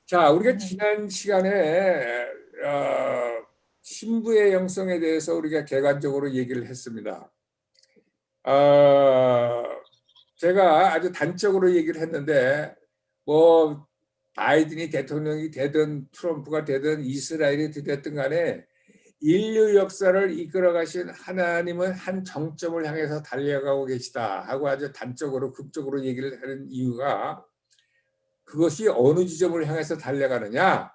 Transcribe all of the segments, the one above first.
자, 우리가 지난 시간에 신부의 영성에 대해서 우리가 개관적으로 얘기를 했습니다. 어, 제가 아주 단적으로 얘기를 했는데 뭐 바이든이 대통령이 되든 트럼프가 되든 이스라엘이 됐든 간에 인류 역사를 이끌어 가신 하나님은 한 정점을 향해서 달려가고 계시다 하고 아주 단적으로 극적으로 얘기를 하는 이유가 그것이 어느 지점을 향해서 달려가느냐.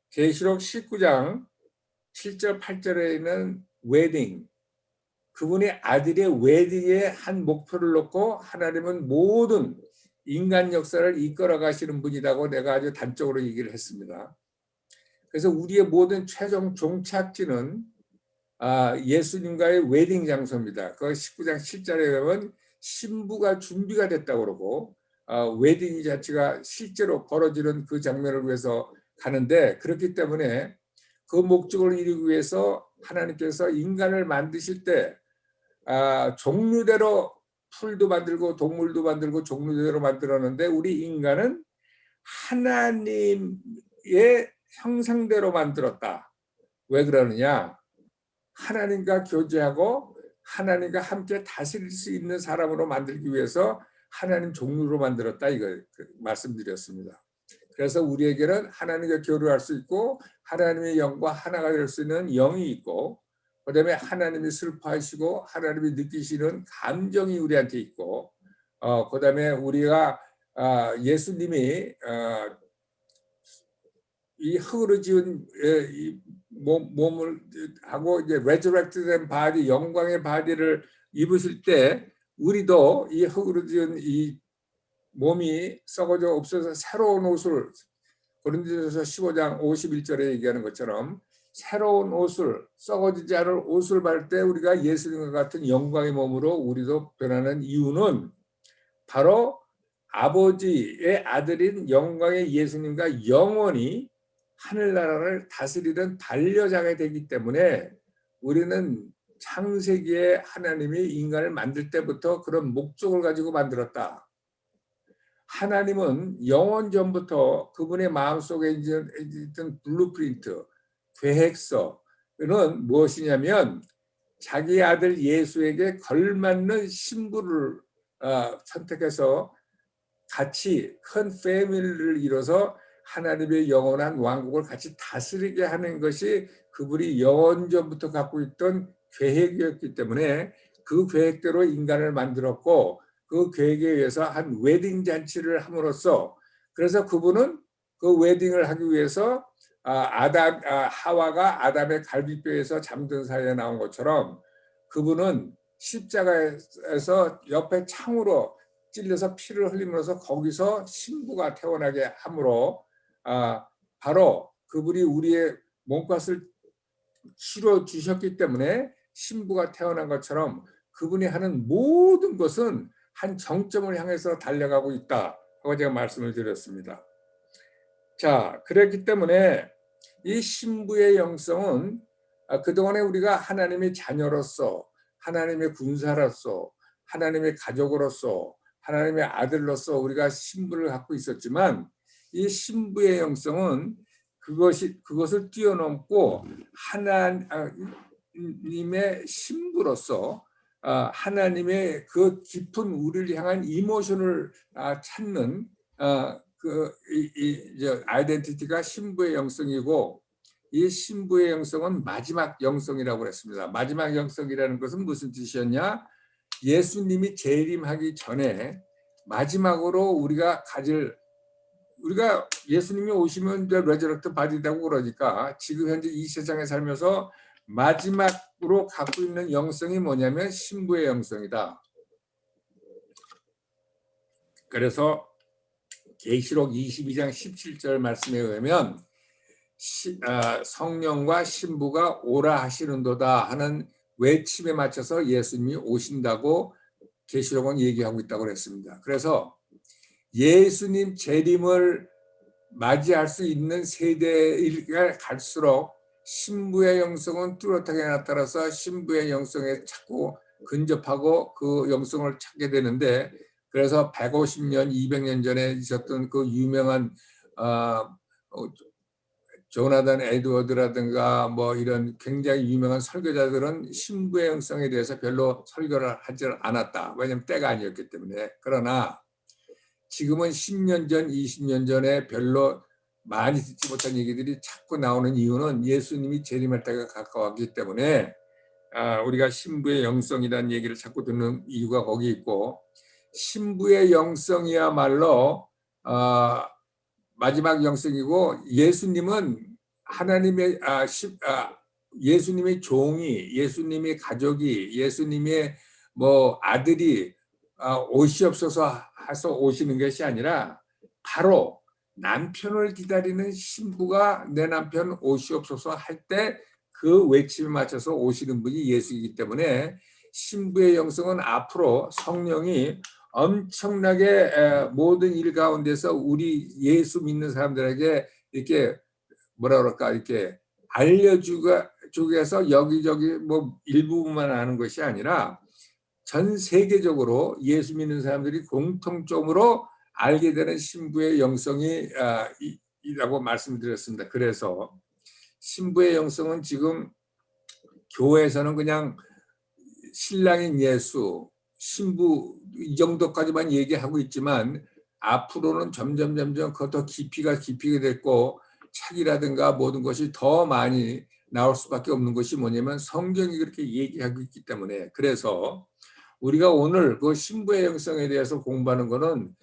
계시록 19장 7절 8절에 있는 웨딩, 그분의 아들의 웨딩에 한 목표를 놓고 하나님은 모든 인간 역사를 이끌어 가시는 분이라고 내가 아주 단적으로 얘기를 했습니다. 그래서 우리의 모든 최종 종착지는 예수님과의 웨딩 장소입니다. 그 19장 7절에 보면 신부가 준비가 됐다고 그러고 웨딩 자체가 실제로 벌어지는 그 장면을 위해서 가는데, 그렇기 때문에 그 목적을 이루기 위해서 하나님께서 인간을 만드실 때 종류대로 풀도 만들고 동물도 만들고 종류대로 만들었는데, 우리 인간은 하나님의 형상대로 만들었다. 왜 그러느냐? 하나님과 교제하고 하나님과 함께 다스릴 수 있는 사람으로 만들기 위해서 하나님 종류로 만들었다, 이거 말씀드렸습니다. 그래서 우리에게는 하나님과 교류할 수 있고 하나님의 영과 하나가 될 수 있는 영이 있고, 그다음에 하나님이 슬퍼하시고 하나님이 느끼시는 감정이 우리한테 있고, 그다음에 우리가 예수님이 이 흙으로 지은 이 몸을 하고 이제 resurrect된 바디, 영광의 바디를 입으실 때 우리도 이 흙으로 지은 이 몸이 썩어져 없어서 새로운 옷을, 고린도전서 15장 51절에 얘기하는 것처럼 새로운 옷을, 썩어지지 않을 옷을 받을 때 우리가 예수님과 같은 영광의 몸으로 우리도 변하는 이유는 바로 아버지의 아들인 영광의 예수님과 영원히 하늘나라를 다스리던 반려자가 되기 때문에, 우리는 창세기에 하나님이 인간을 만들 때부터 그런 목적을 가지고 만들었다. 하나님은 영원 전부터 그분의 마음속에 있던 블루프린트, 계획서는 무엇이냐면 자기 아들 예수에게 걸맞는 신부를 선택해서 같이 큰 패밀리를 이뤄서 하나님의 영원한 왕국을 같이 다스리게 하는 것이 그분이 영원전부터 갖고 있던 계획이었기 때문에 그 계획대로 인간을 만들었고, 그 계획에 의해서 한 웨딩 잔치를 함으로써, 그래서 그분은 그 웨딩을 하기 위해서 하와가 아담의 갈비뼈에서 잠든 사이에 나온 것처럼 그분은 십자가에서 옆에 창으로 찔려서 피를 흘림으로써 거기서 신부가 태어나게 함으로 바로 그분이 우리의 몸값을 치러 주셨기 때문에 신부가 태어난 것처럼 그분이 하는 모든 것은 한 정점을 향해서 달려가고 있다 하고 제가 말씀을 드렸습니다. 자, 그렇기 때문에 이 신부의 영성은 그동안에 우리가 하나님의 자녀로서, 하나님의 군사로서, 하나님의 가족으로서, 하나님의 아들로서 우리가 신부를 갖고 있었지만, 이 신부의 영성은 그것을 뛰어넘고 하나님의 신부로서 하나님의 그 깊은 우리를 향한 이모션을 찾는 아이덴티티가 신부의 영성이고, 이 신부의 영성은 마지막 영성이라고 했습니다. 마지막 영성이라는 것은 무슨 뜻이었냐? 예수님이 재림하기 전에 마지막으로 우리가 예수님이 오시면 이제 레저렉트 바디라고 그러니까 지금 현재 이 세상에 살면서 마지막으로 갖고 있는 영성이 뭐냐면 신부의 영성이다. 그래서 계시록 22장 17절 말씀에 의하면 성령과 신부가 오라 하시는도다 하는 외침에 맞춰서 예수님이 오신다고 계시록은 얘기하고 있다고 그랬습니다. 그래서 예수님 재림을 맞이할 수 있는 세대가 갈수록 신부의 영성은 뚜렷하게 나타나서 신부의 영성에 자꾸 근접하고 그 영성을 찾게 되는데, 그래서 150년, 200년 전에 있었던 그 유명한 조나단 에드워드라든가 뭐 이런 굉장히 유명한 설교자들은 신부의 영성에 대해서 별로 설교를 하지 않았다. 왜냐하면 때가 아니었기 때문에. 그러나 지금은 10년 전, 20년 전에 별로 많이 듣지 못한 얘기들이 자꾸 나오는 이유는 예수님이 재림할 때가 가까웠기 때문에 우리가 신부의 영성이라는 얘기를 자꾸 듣는 이유가 거기 있고, 신부의 영성이야말로 마지막 영성이고, 예수님은 하나님의 예수님의 종이, 예수님의 가족이, 예수님의 뭐 아들이 오시옵소서 해서 오시는 것이 아니라 바로 남편을 기다리는 신부가 내 남편 오시옵소서 할 때 그 외침에 맞춰서 오시는 분이 예수이기 때문에 신부의 영성은 앞으로 성령이 엄청나게 모든 일 가운데서 우리 예수 믿는 사람들에게 이렇게 뭐라 그럴까, 이렇게 알려주고서 여기저기 뭐 일부분만 아는 것이 아니라 전 세계적으로 예수 믿는 사람들이 공통적으로 알게 되는 신부의 영성이 이라고 말씀드렸습니다. 그래서 신부의 영성은 지금 교회에서는 그냥 신랑인 예수, 신부 이 정도까지만 얘기하고 있지만 앞으로는 점점 그것 더 깊이가 됐고 책이라든가 모든 것이 더 많이 나올 수밖에 없는 것이 뭐냐면 성경이 그렇게 얘기하고 있기 때문에. 그래서 우리가 오늘 그 신부의 영성에 대해서 공부하는 것은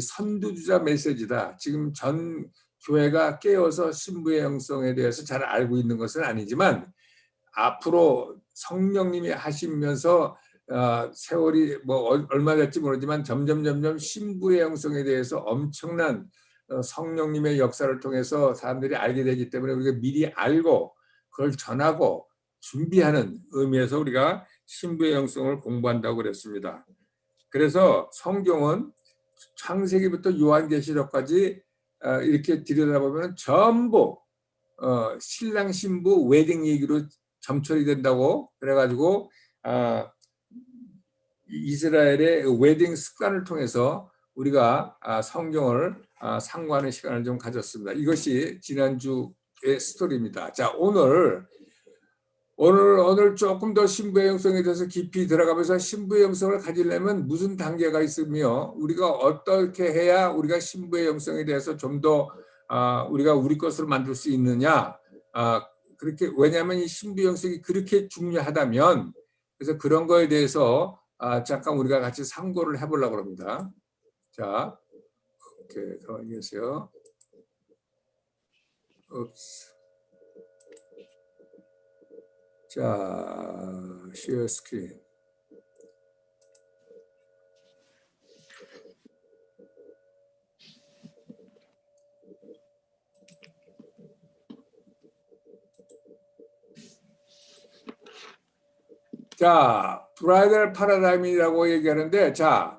선두주자 메시지다. 지금 전 교회가 깨어서 신부의 영성에 대해서 잘 알고 있는 것은 아니지만 앞으로 성령님이 하시면서 세월이 뭐 얼마 될지 모르지만 점점 신부의 영성에 대해서 엄청난 성령님의 역사를 통해서 사람들이 알게 되기 때문에 우리가 미리 알고 그걸 전하고 준비하는 의미에서 우리가 신부의 영성을 공부한다고 그랬습니다. 그래서 성경은 창세기부터 요한계시록까지 이렇게 들여다보면 전부 신랑 신부 웨딩 얘기로 점철이 된다고 그래가지고 이스라엘의 웨딩 습관을 통해서 우리가 성경을 상고하는 시간을 좀 가졌습니다. 이것이 지난주의 스토리입니다. 자, 오늘 조금 더 신부의 영성에 대해서 깊이 들어가면서 신부의 영성을 가지려면 무슨 단계가 있으며 우리가 어떻게 해야 우리가 신부의 영성에 대해서 좀 더 우리가 우리 것으로 만들 수 있느냐, 그렇게, 왜냐하면 이 신부의 영성이 그렇게 중요하다면, 그래서 그런 거에 대해서 잠깐 우리가 같이 상고를 해보려고 합니다. 자, 오케이, 가만히 계세요. 자, share screen. 자, 브라이덜 파라다임이라고 얘기하는데, 자,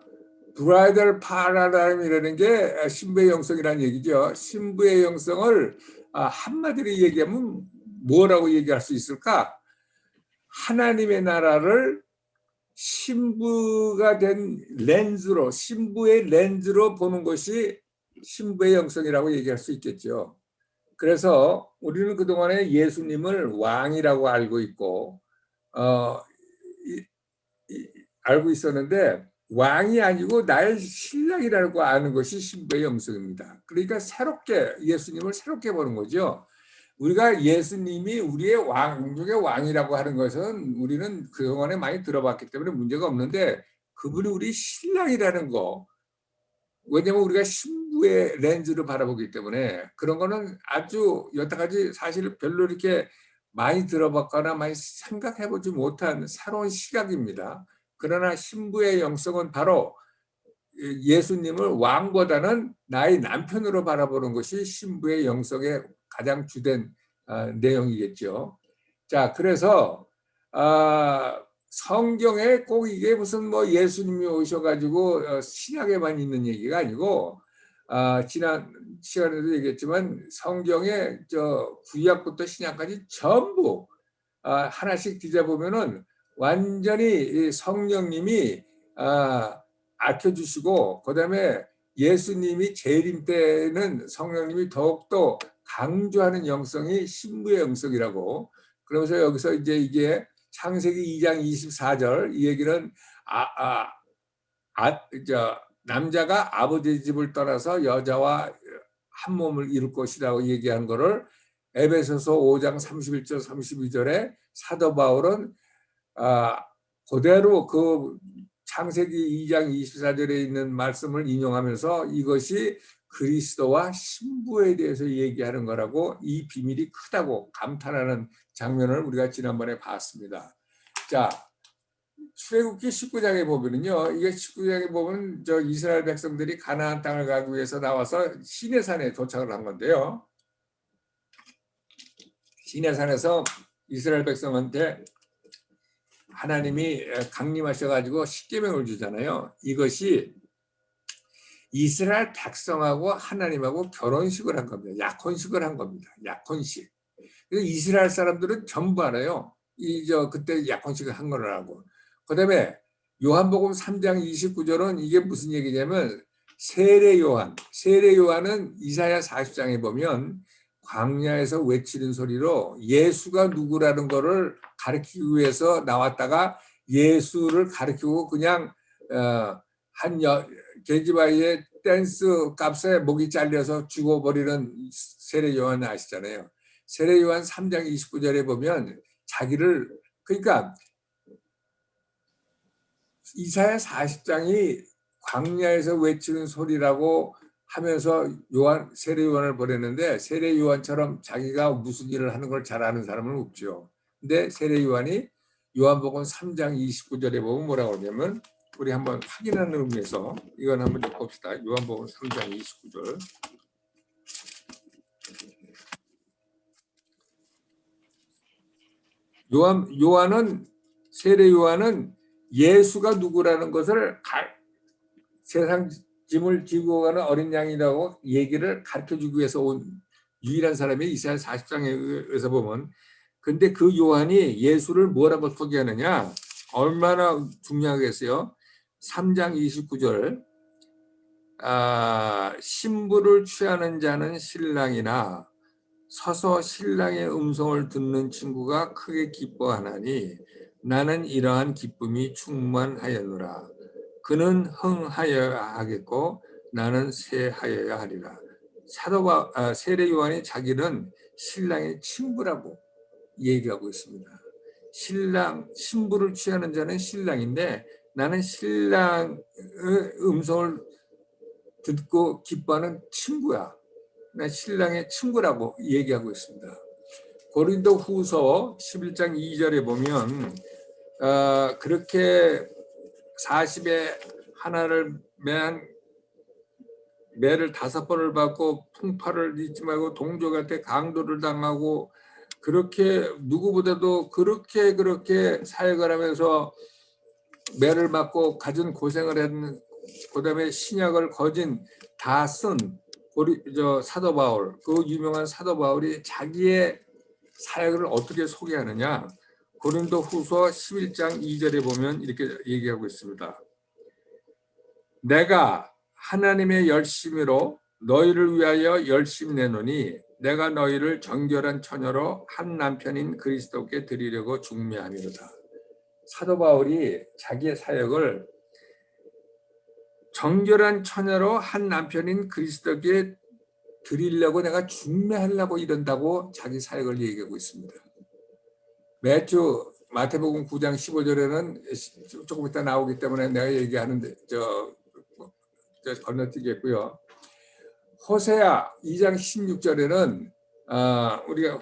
브라이덜 파라다임이라는 게 신부의 영성이라는 얘기죠. 신부의 영성을 한마디로 얘기하면 뭐라고 얘기할 수 있을까? 하나님의 나라를 신부가 된 렌즈로, 신부의 렌즈로 보는 것이 신부의 영성이라고 얘기할 수 있겠죠. 그래서 우리는 그동안에 예수님을 왕이라고 알고 있고 알고 있었는데, 왕이 아니고 나의 신랑이라고 아는 것이 신부의 영성입니다. 그러니까 예수님을 새롭게 보는 거죠. 우리가 예수님이 우리의 왕 중의 왕이라고 하는 것은 우리는 그동안에 많이 들어봤기 때문에 문제가 없는데, 그분이 우리 신랑이라는 거, 왜냐하면 우리가 신부의 렌즈를 바라보기 때문에 그런 거는 아주 여태까지 사실 별로 이렇게 많이 들어봤거나 많이 생각해보지 못한 새로운 시각입니다. 그러나 신부의 영성은 바로 예수님을 왕보다는 나의 남편으로 바라보는 것이 신부의 영성의 가장 주된 내용이겠죠. 자, 그래서 성경에 꼭 이게 무슨 뭐 예수님이 오셔가지고 신약에만 있는 얘기가 아니고, 지난 시간에도 얘기했지만 성경에 구약부터 신약까지 전부 하나씩 뒤져보면은 완전히 성령님이 알려주시고, 그다음에 예수님이 재림 때는 성령님이 더욱더 강조하는 영성이 신부의 영성이라고. 그러면서 여기서 이제 이게 창세기 2장 24절 이 얘기는 남자가 아버지 집을 떠나서 여자와 한 몸을 이룰 것이라고 얘기한 거를 에베소서 5장 31절 32절에 사도 바울은 그대로 그 창세기 2장 24절에 있는 말씀을 인용하면서 이것이 그리스도와 신부에 대해서 얘기하는 거라고, 이 비밀이 크다고 감탄하는 장면을 우리가 지난번에 봤습니다. 자, 출애굽기 19장에 보면은요, 이게 19장에 보면 저 이스라엘 백성들이 가나안 땅을 가기 위해서 나와서 시내산에 도착을 한 건데요. 시내산에서 이스라엘 백성한테 하나님이 강림하셔가지고 십계명을 주잖아요. 이것이 이스라엘 백성하고 하나님하고 결혼식을 한 겁니다. 약혼식을 한 겁니다. 약혼식. 그래서 이스라엘 사람들은 전부 알아요. 그때 약혼식을 한 거라고. 그다음에 요한복음 3장 29절은 이게 무슨 얘기냐면 세례 요한은 이사야 40장에 보면 광야에서 외치는 소리로 예수가 누구라는 거를 가르치기 위해서 나왔다가 예수를 가르치고 그냥 계집아이의 댄스 값에 목이 잘려서 죽어버리는 세례 요한 아시잖아요. 세례 요한 3장 29절에 보면 자기를, 그러니까 이사야 40장이 광야에서 외치는 소리라고 하면서 세례 요한을 보냈는데, 세례 요한처럼 자기가 무슨 일을 하는 걸 잘 아는 사람은 없죠. 근데 세례 요한이 요한복음 3장 29절에 보면 뭐라고 하냐면, 우리 한번 확인하는 의미에서 이건 한번 봅시다. 요한복음 3장 29절. 세례 요한은 예수가 누구라는 것을 세상 짐을 지고 가는 어린 양이라고 얘기를 가르쳐주기 위해서 온 유일한 사람이 이사야 40장에서 보면, 근데 그 요한이 예수를 뭐라고 소개하느냐, 얼마나 중요하겠어요. 3장 29절 신부를 취하는 자는 신랑이나 서서 신랑의 음성을 듣는 친구가 크게 기뻐하나니 나는 이러한 기쁨이 충만하였노라. 그는 흥하여야 하겠고 나는 쇠하여야 하리라. 세례 요한이 자기는 신랑의 친구라고 얘기하고 있습니다. 신부를 취하는 자는 신랑인데 나는 신랑의 음성을 듣고 기뻐하는 친구야. 나 신랑의 친구라고 얘기하고 있습니다. 고린도 후서 11장 2절에 보면 그렇게 40에 하나를 매를 5번을 받고 풍파를 잊지 말고 동족한테 강도를 당하고 그렇게 누구보다도 그렇게 사역을 하면서 매를 맞고 가진 고생을 했는, 그다음에 신약을 거진 다 쓴 사도 바울, 그 유명한 사도 바울이 자기의 사역을 어떻게 소개하느냐, 고린도 후서 11장 2절에 보면 이렇게 얘기하고 있습니다. 내가 하나님의 열심으로 너희를 위하여 열심 내노니 내가 너희를 정결한 처녀로 한 남편인 그리스도께 드리려고 중매함이로다. 사도 바울이 자기의 사역을 정결한 처녀로 한 남편인 그리스도께 드리려고 내가 중매하려고 이런다고 자기 사역을 얘기하고 있습니다. 매주 마태복음 9장 15절에는 조금 이따 나오기 때문에 내가 얘기하는데 건너뛰겠고요. 호세아 2장 16절에는 우리가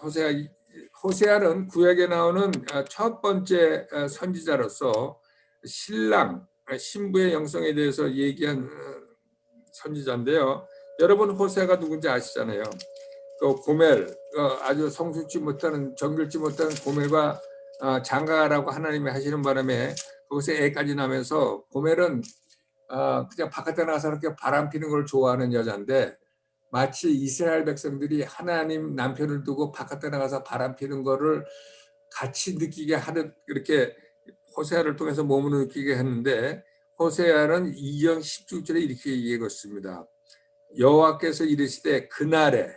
호세아는 구약에 나오는 첫 번째 선지자로서 신부의 영성에 대해서 얘기한 선지자인데요. 여러분 호세아가 누군지 아시잖아요. 그 고멜, 아주 성숙지 못하는, 정결지 못하는 고멜과 장가라고 하나님이 하시는 바람에 거기서 애까지 나면서, 고멜은 그냥 바깥에 나가서 이렇게 바람 피는 걸 좋아하는 여자인데, 마치 이스라엘 백성들이 하나님 남편을 두고 바깥에 나가서 바람 피는 거를 같이 느끼게 하듯 이렇게 호세아를 통해서 몸으로 느끼게 했는데, 호세아는 2장 17절에 이렇게 얘기하고 있습니다. 여호와께서 이르시되 그날에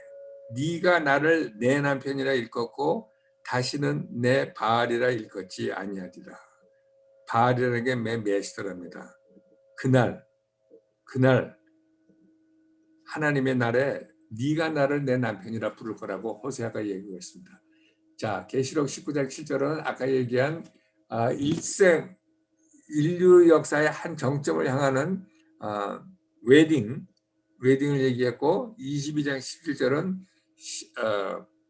네가 나를 내 남편이라 일컫고 다시는 내 바알이라 일컫지 아니하리라. 바알이라는 게 메시더랍니다. 그날 하나님의 날에 네가 나를 내 남편이라 부를 거라고 호세아가 얘기했습니다. 자, 계시록 19장 7절은 아까 얘기한 일생 인류 역사의 한 정점을 향하는 웨딩을 얘기했고 22장 17절은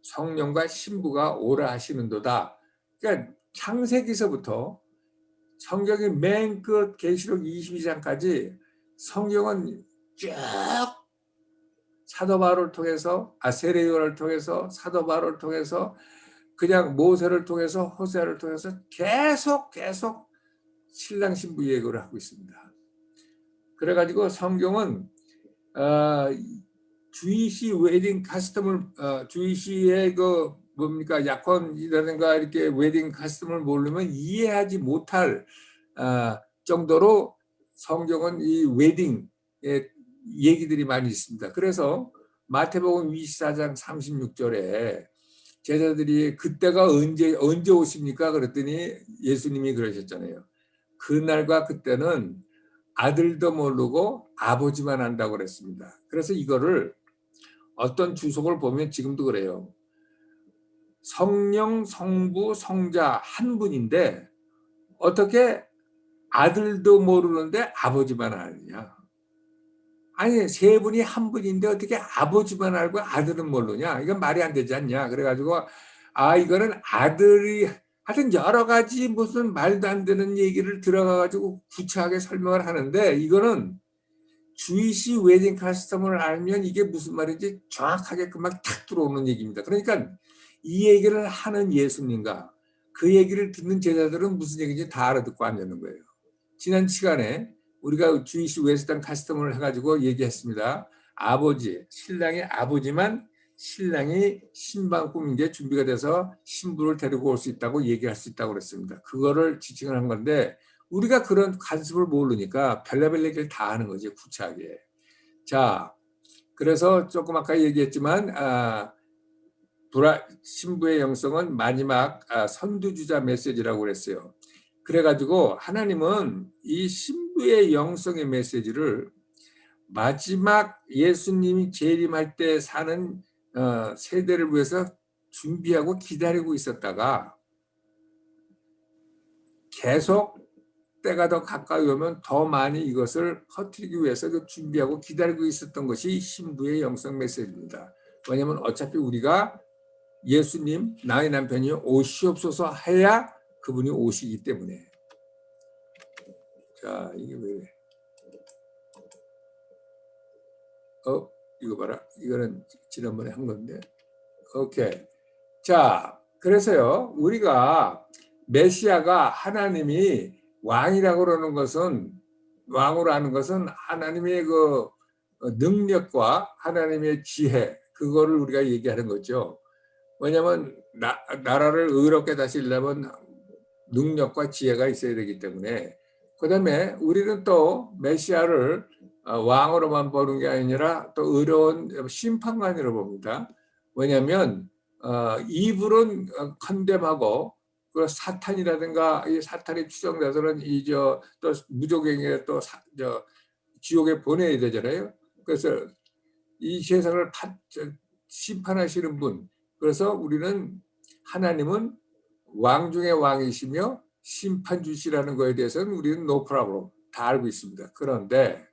성령과 신부가 오라 하시는도다. 그러니까 창세기서부터 성경의 맨 끝 계시록 22장까지 성경은 쭉 사도 바울을 통해서 세례요한을 통해서 사도 바울을 통해서 그냥 모세를 통해서 호세아를 통해서 계속 신랑 신부 예고를 하고 있습니다. 그래가지고 성경은 주이시 웨딩 카스텀을 주이시의 그 뭡니까 약혼이라든가 이렇게 웨딩 카스텀을 모르면 이해하지 못할 정도로 성경은 이 웨딩의 얘기들이 많이 있습니다. 그래서 마태복음 24장 36절에 제자들이 그때가 언제 오십니까? 그랬더니 예수님이 그러셨잖아요. 그날과 그때는 아들도 모르고 아버지만 안다고 그랬습니다. 그래서 이거를 어떤 주석을 보면 지금도 그래요. 성령, 성부, 성자 한 분인데 어떻게 아들도 모르는데 아버지만 아느냐. 아니 세 분이 한 분인데 어떻게 아버지만 알고 아들은 모르냐. 이건 말이 안 되지 않냐. 그래가지고 이거는 아들이 하여튼 여러 가지 무슨 말도 안 되는 얘기를 들어가가지고 구차하게 설명을 하는데 이거는 주이시 웨딩 카스텀을 알면 이게 무슨 말인지 정확하게 금방 탁 들어오는 얘기입니다. 그러니까 이 얘기를 하는 예수님과 그 얘기를 듣는 제자들은 무슨 얘기인지 다 알아듣고 앉는 거예요. 지난 시간에 우리가 주이시 웨스턴 카스텀을 해가지고 얘기했습니다. 아버지, 신랑의 아버지만 신랑이 신방 꾸민 게 준비가 돼서 신부를 데리고 올 수 있다고 얘기할 수 있다고 그랬습니다. 그거를 지칭을 한 건데 우리가 그런 관습을 모르니까 별의별 얘기를 다 하는 거지 구차하게. 자, 그래서 조금 아까 얘기했지만 신부의 영성은 마지막 선두주자 메시지라고 그랬어요. 그래가지고 하나님은 이 신부의 영성의 메시지를 마지막 예수님이 재림할 때 사는 세대를 위해서 준비하고 기다리고 있었다가 계속 때가 더 가까이 오면 더 많이 이것을 퍼뜨리기 위해서 준비하고 기다리고 있었던 것이 신부의 영성 메시지입니다. 왜냐하면 어차피 우리가 예수님 나의 남편이 오시옵소서 해야 그분이 오시기 때문에. 자, 이게 왜 이래? 이거 봐라. 이거는 지난번에 한 건데. 오케이. 자, 그래서요, 우리가 메시아가 하나님이 왕이라고 그러는 것은, 왕으로 하는 것은 하나님의 그 능력과 하나님의 지혜, 그거를 우리가 얘기하는 거죠. 왜냐하면 나라를 의롭게 다스리려면 능력과 지혜가 있어야 되기 때문에. 그 다음에 우리는 또 메시아를 왕으로만 보는 게 아니라 또 의로운 심판관으로 봅니다. 왜냐하면 이불은 컨뎀하고 그 사탄이라든가 이 사탄의 추종자들은 또 무조갱에 또 지옥에 보내야 되잖아요. 그래서 이 세상을 심판하시는 분. 그래서 우리는 하나님은 왕 중의 왕이시며 심판주시라는 거에 대해서는 우리는 no problem 다 알고 있습니다. 그런데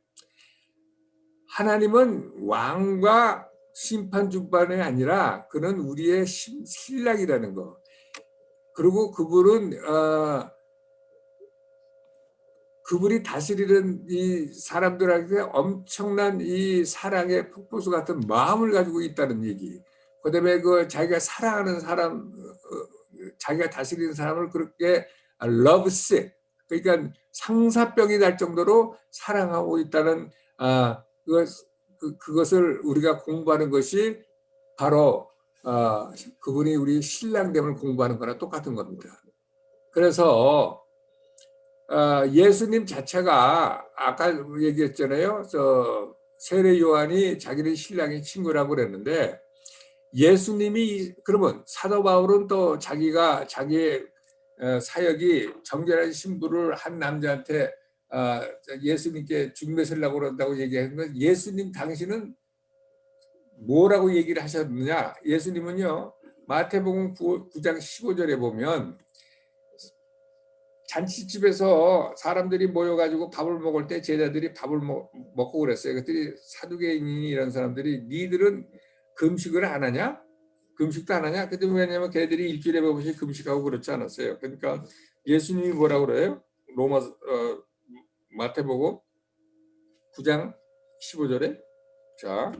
하나님은 왕과 심판주만이 아니라 그는 우리의 신랑이라는 거. 그리고 그분이 다스리는 이 사람들에게 엄청난 이 사랑의 폭포수 같은 마음을 가지고 있다는 얘기. 그다음에 자기가 사랑하는 사람, 자기가 다스리는 사람을 그렇게 love sick, 그러니까 상사병이 날 정도로 사랑하고 있다는 그것을 우리가 공부하는 것이 바로 그분이 우리 신랑됨을 공부하는 거랑 똑같은 겁니다. 그래서 예수님 자체가 아까 얘기했잖아요. 세례 요한이 자기는 신랑의 친구라고 그랬는데 예수님이 그러면 사도 바울은 또 자기가 자기의 사역이 정결한 신부를 한 남자한테 예수님께 중매서려고 그런다고 얘기했는데 예수님 당신은 뭐라고 얘기를 하셨느냐? 예수님은요 마태복음 9장 15절에 보면 잔치집에서 사람들이 모여가지고 밥을 먹을 때 제자들이 밥을 먹고 그랬어요. 그랬더니 사두개인이 이런 사람들이 니들은 금식을 안 하냐? 금식도 안 하냐? 그때 왜냐면 걔들이 일주일에 몇 번씩 금식하고 그렇지 않았어요. 그러니까 예수님이 뭐라고 그래요? 마태복음 9장 15절에 자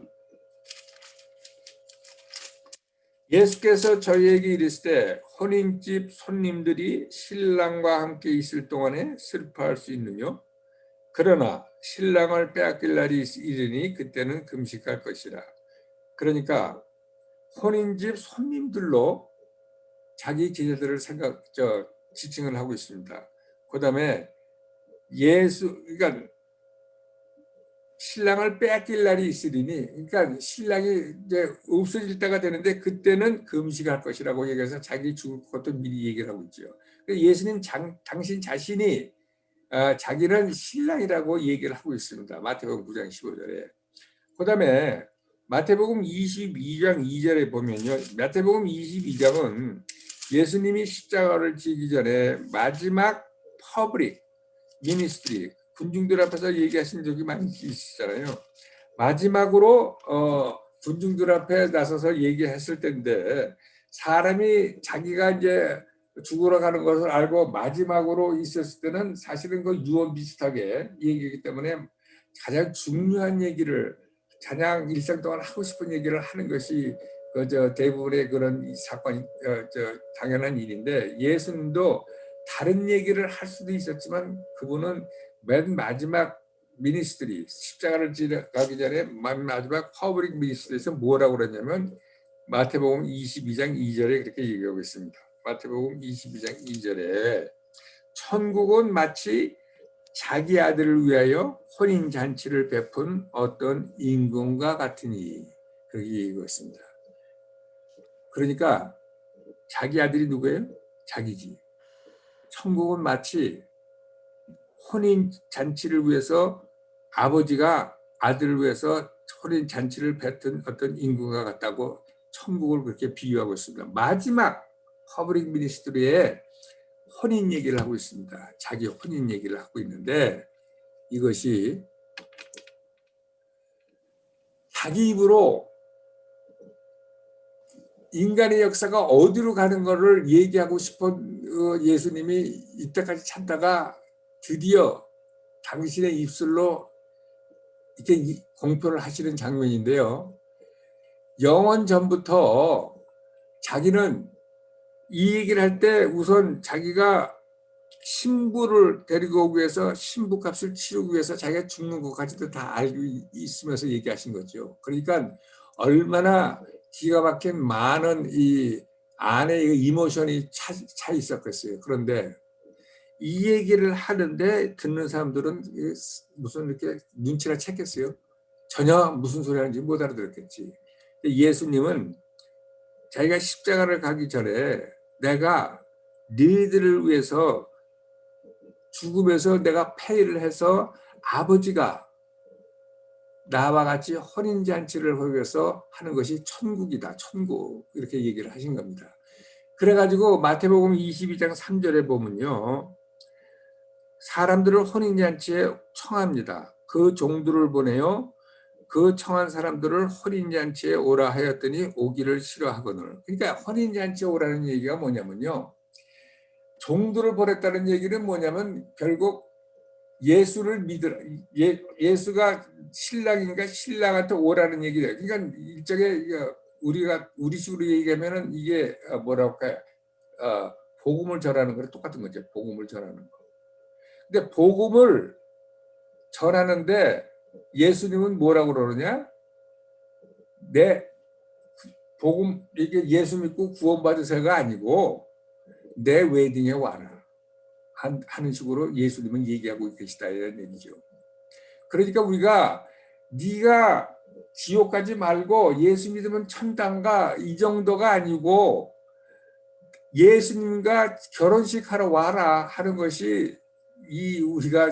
예수께서 저희에게 이르시되 혼인집 손님들이 신랑과 함께 있을 동안에 슬퍼할 수 있느뇨? 그러나 신랑을 빼앗길 날이 이르니 그때는 금식할 것이라. 그러니까 혼인집 손님들로 자기 제자들을 지칭을 하고 있습니다. 그다음에 그러니까 신랑을 빼앗길 날이 있으리니, 그러니까 신랑이 이제 없어질 때가 되는데 그때는 금식할 것이라고 얘기해서 자기 죽을 것도 미리 얘기를 하고 있죠. 예수님 당신 자신이 자기는 신랑이라고 얘기를 하고 있습니다. 마태복음 9장 15절에. 그다음에 마태복음 22장 2절에 보면요. 마태복음 22장은 예수님이 십자가를 지기 전에 마지막 퍼블릭 미니스트리 군중들 앞에서 얘기하신 적이 많이 있으시잖아요. 마지막으로 군중들 앞에 나서서 얘기했을 때인데 사람이 자기가 이제 죽으러 가는 것을 알고 마지막으로 있었을 때는 사실은 그 유언 비슷하게 얘기하기 때문에 가장 중요한 얘기를 가장 일생 동안 하고 싶은 얘기를 하는 것이 대부분의 그런 사건이 당연한 일인데 예수님도 다른 얘기를 할 수도 있었지만 그분은 맨 마지막 미니스트리 십자가를 지나가기 전에 마지막 퍼블릭 미니스트리에서 뭐라고 그랬냐면 마태복음 22장 2절에 그렇게 얘기하고 있습니다. 마태복음 22장 2절에 천국은 마치 자기 아들을 위하여 혼인잔치를 베푼 어떤 임금과 같으니 그렇게 얘기하고 있습니다. 그러니까 자기 아들이 누구예요? 자기지. 천국은 마치 혼인잔치를 위해서 아버지가 아들을 위해서 혼인잔치를 뱉은 어떤 임금과 같다고 천국을 그렇게 비유하고 있습니다. 마지막 퍼블릭 미니스트리에 혼인 얘기를 하고 있습니다. 자기 혼인 얘기를 하고 있는데 이것이 자기 입으로 인간의 역사가 어디로 가는 것을 얘기하고 싶은 예수님이 이때까지 참다가 드디어 당신의 입술로 이렇게 공표를 하시는 장면인데요. 영원 전부터 자기는 이 얘기를 할 때 우선 자기가 신부를 데리고 오기 위해서 신부값을 치르기 위해서 자기가 죽는 것까지도 다 알고 있으면서 얘기하신 거죠. 그러니까 얼마나 기가 막힌 많은 이 안에 이모션이 차 있었겠어요. 그런데 이 얘기를 하는데 듣는 사람들은 무슨 이렇게 눈치나 챘겠어요? 전혀 무슨 소리 하는지 못 알아들었겠지. 예수님은 자기가 십자가를 가기 전에 내가 너희들을 위해서 죽으면서 내가 폐를 해서 아버지가 나와 같이 혼인잔치를 하기 위해서 하는 것이 천국이다. 천국 이렇게 얘기를 하신 겁니다. 그래가지고 마태복음 22장 3절에 보면요. 사람들을 혼인잔치에 청합니다. 그 종들을 보내요. 그 청한 사람들을 혼인잔치에 오라 하였더니 오기를 싫어하거늘. 그러니까 혼인잔치에 오라는 얘기가 뭐냐면요. 종들을 보냈다는 얘기는 뭐냐면 결국 예수를 믿으라. 예수가 신랑인가 신랑한테 오라는 얘기예요. 그러니까 일종의 우리 식으로 얘기하면은 이게 뭐라고 할까요? 복음을 전하는 거랑 똑같은 거죠. 복음을 전하는 거. 근데 복음을 전하는데 예수님은 뭐라고 그러느냐? 내 복음 이게 예수 믿고 구원받으세요가 아니고 내 웨딩에 와라. 하는 식으로 예수님은 얘기하고 계시다 이런 얘기죠. 그러니까 우리가 네가 지옥 가지 말고 예수 믿으면 천당가 이 정도가 아니고 예수님과 결혼식 하러 와라 하는 것이 이 우리가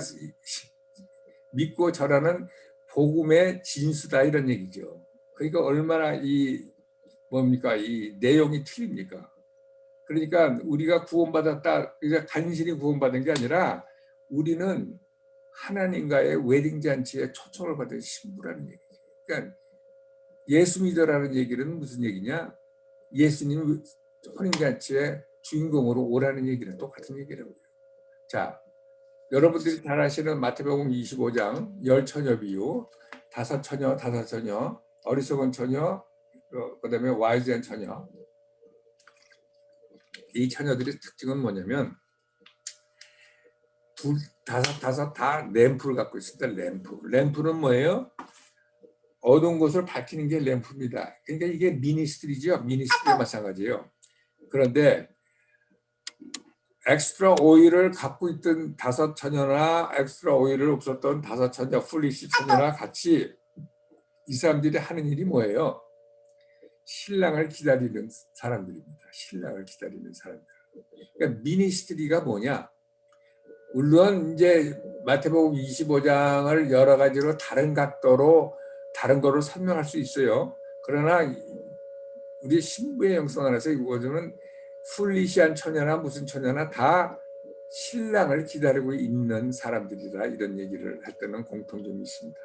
믿고 전하는 복음의 진수다 이런 얘기죠. 그러니까 얼마나 이 뭡니까 이 내용이 틀립니까? 그러니까 우리가 구원받았다, 그러니까 간신히 구원받은 게 아니라 우리는 하나님과의 웨딩 잔치에 초청을 받은 신부라는 얘기죠. 그러니까 예수 믿으라는 얘기는 무슨 얘기냐? 예수님 혼인 잔치의 주인공으로 오라는 얘기는 똑같은 얘기라고요. 자, 여러분들이 잘 아시는 마태복음 25장 열 처녀 비유, 다섯 처녀, 어리석은 처녀, 그다음에 와이즈한 처녀. 이 처녀들의 특징은 뭐냐면 다섯 다 램프를 갖고 있습니다. 램프는 뭐예요? 어두운 곳을 밝히는 게 램프입니다. 그러니까 이게 미니스트리죠. 미니스트리와 마찬가지예요. 그런데 엑스트라 오일을 갖고 있던 다섯 처녀나 엑스트라 오일을 없었던 다섯 처녀, 풀리시 처녀나 같이 이 사람들이 하는 일이 뭐예요? 신랑을 기다리는 사람들입니다. 신랑을 기다리는 사람들. 그러니까 미니스트리가 뭐냐? 물론 이제 마태복음 25장을 여러 가지로 다른 각도로 다른 거로 설명할 수 있어요. 그러나 우리 신부의 영성 안에서 이거는 풀리시한 처녀나 무슨 처녀나 다 신랑을 기다리고 있는 사람들이라 이런 얘기를 할 때는 공통점이 있습니다.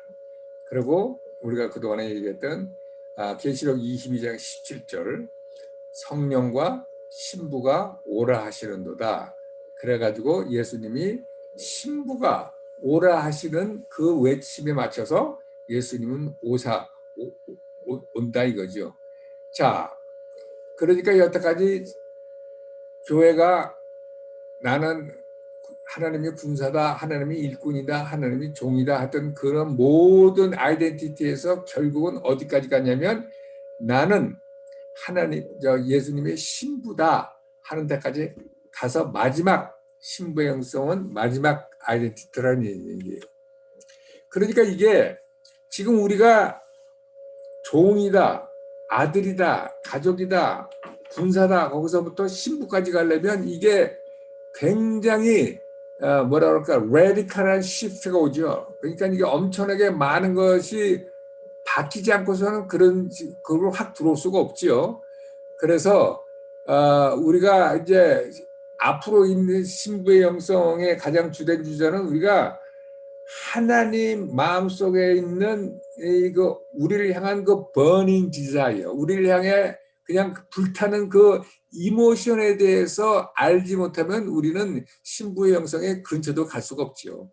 그리고 우리가 그동안에 얘기했던 계시록 22장 17절 성령과 신부가 오라 하시는도다. 그래가지고 예수님이 신부가 오라 하시는 그 외침에 맞춰서 예수님은 온다 이거죠. 자, 그러니까 여태까지 교회가 나는 하나님의 군사다, 하나님의 일꾼이다, 하나님의 종이다 하던 그런 모든 아이덴티티에서 결국은 어디까지 갔냐면 나는 예수님의 신부다 하는 데까지 가서 마지막 신부의 영성은 마지막 아이덴티티라는 얘기예요. 그러니까 이게 지금 우리가 종이다, 아들이다, 가족이다, 군사다 거기서부터 신부까지 가려면 이게 굉장히 뭐라 그럴까 레디컬한 시프트가 오죠. 그러니까 이게 엄청나게 많은 것이 바뀌지 않고서는 그걸 확 들어올 수가 없죠. 그래서 우리가 이제 앞으로 있는 신부의 영성의 가장 주된 주제는 우리가 하나님 마음속에 있는 이거 우리를 향한 그 burning desire, 우리를 향해 그냥 불타는 그 이모션에 대해서 알지 못하면 우리는 신부의 영성의 근처도 갈 수가 없죠.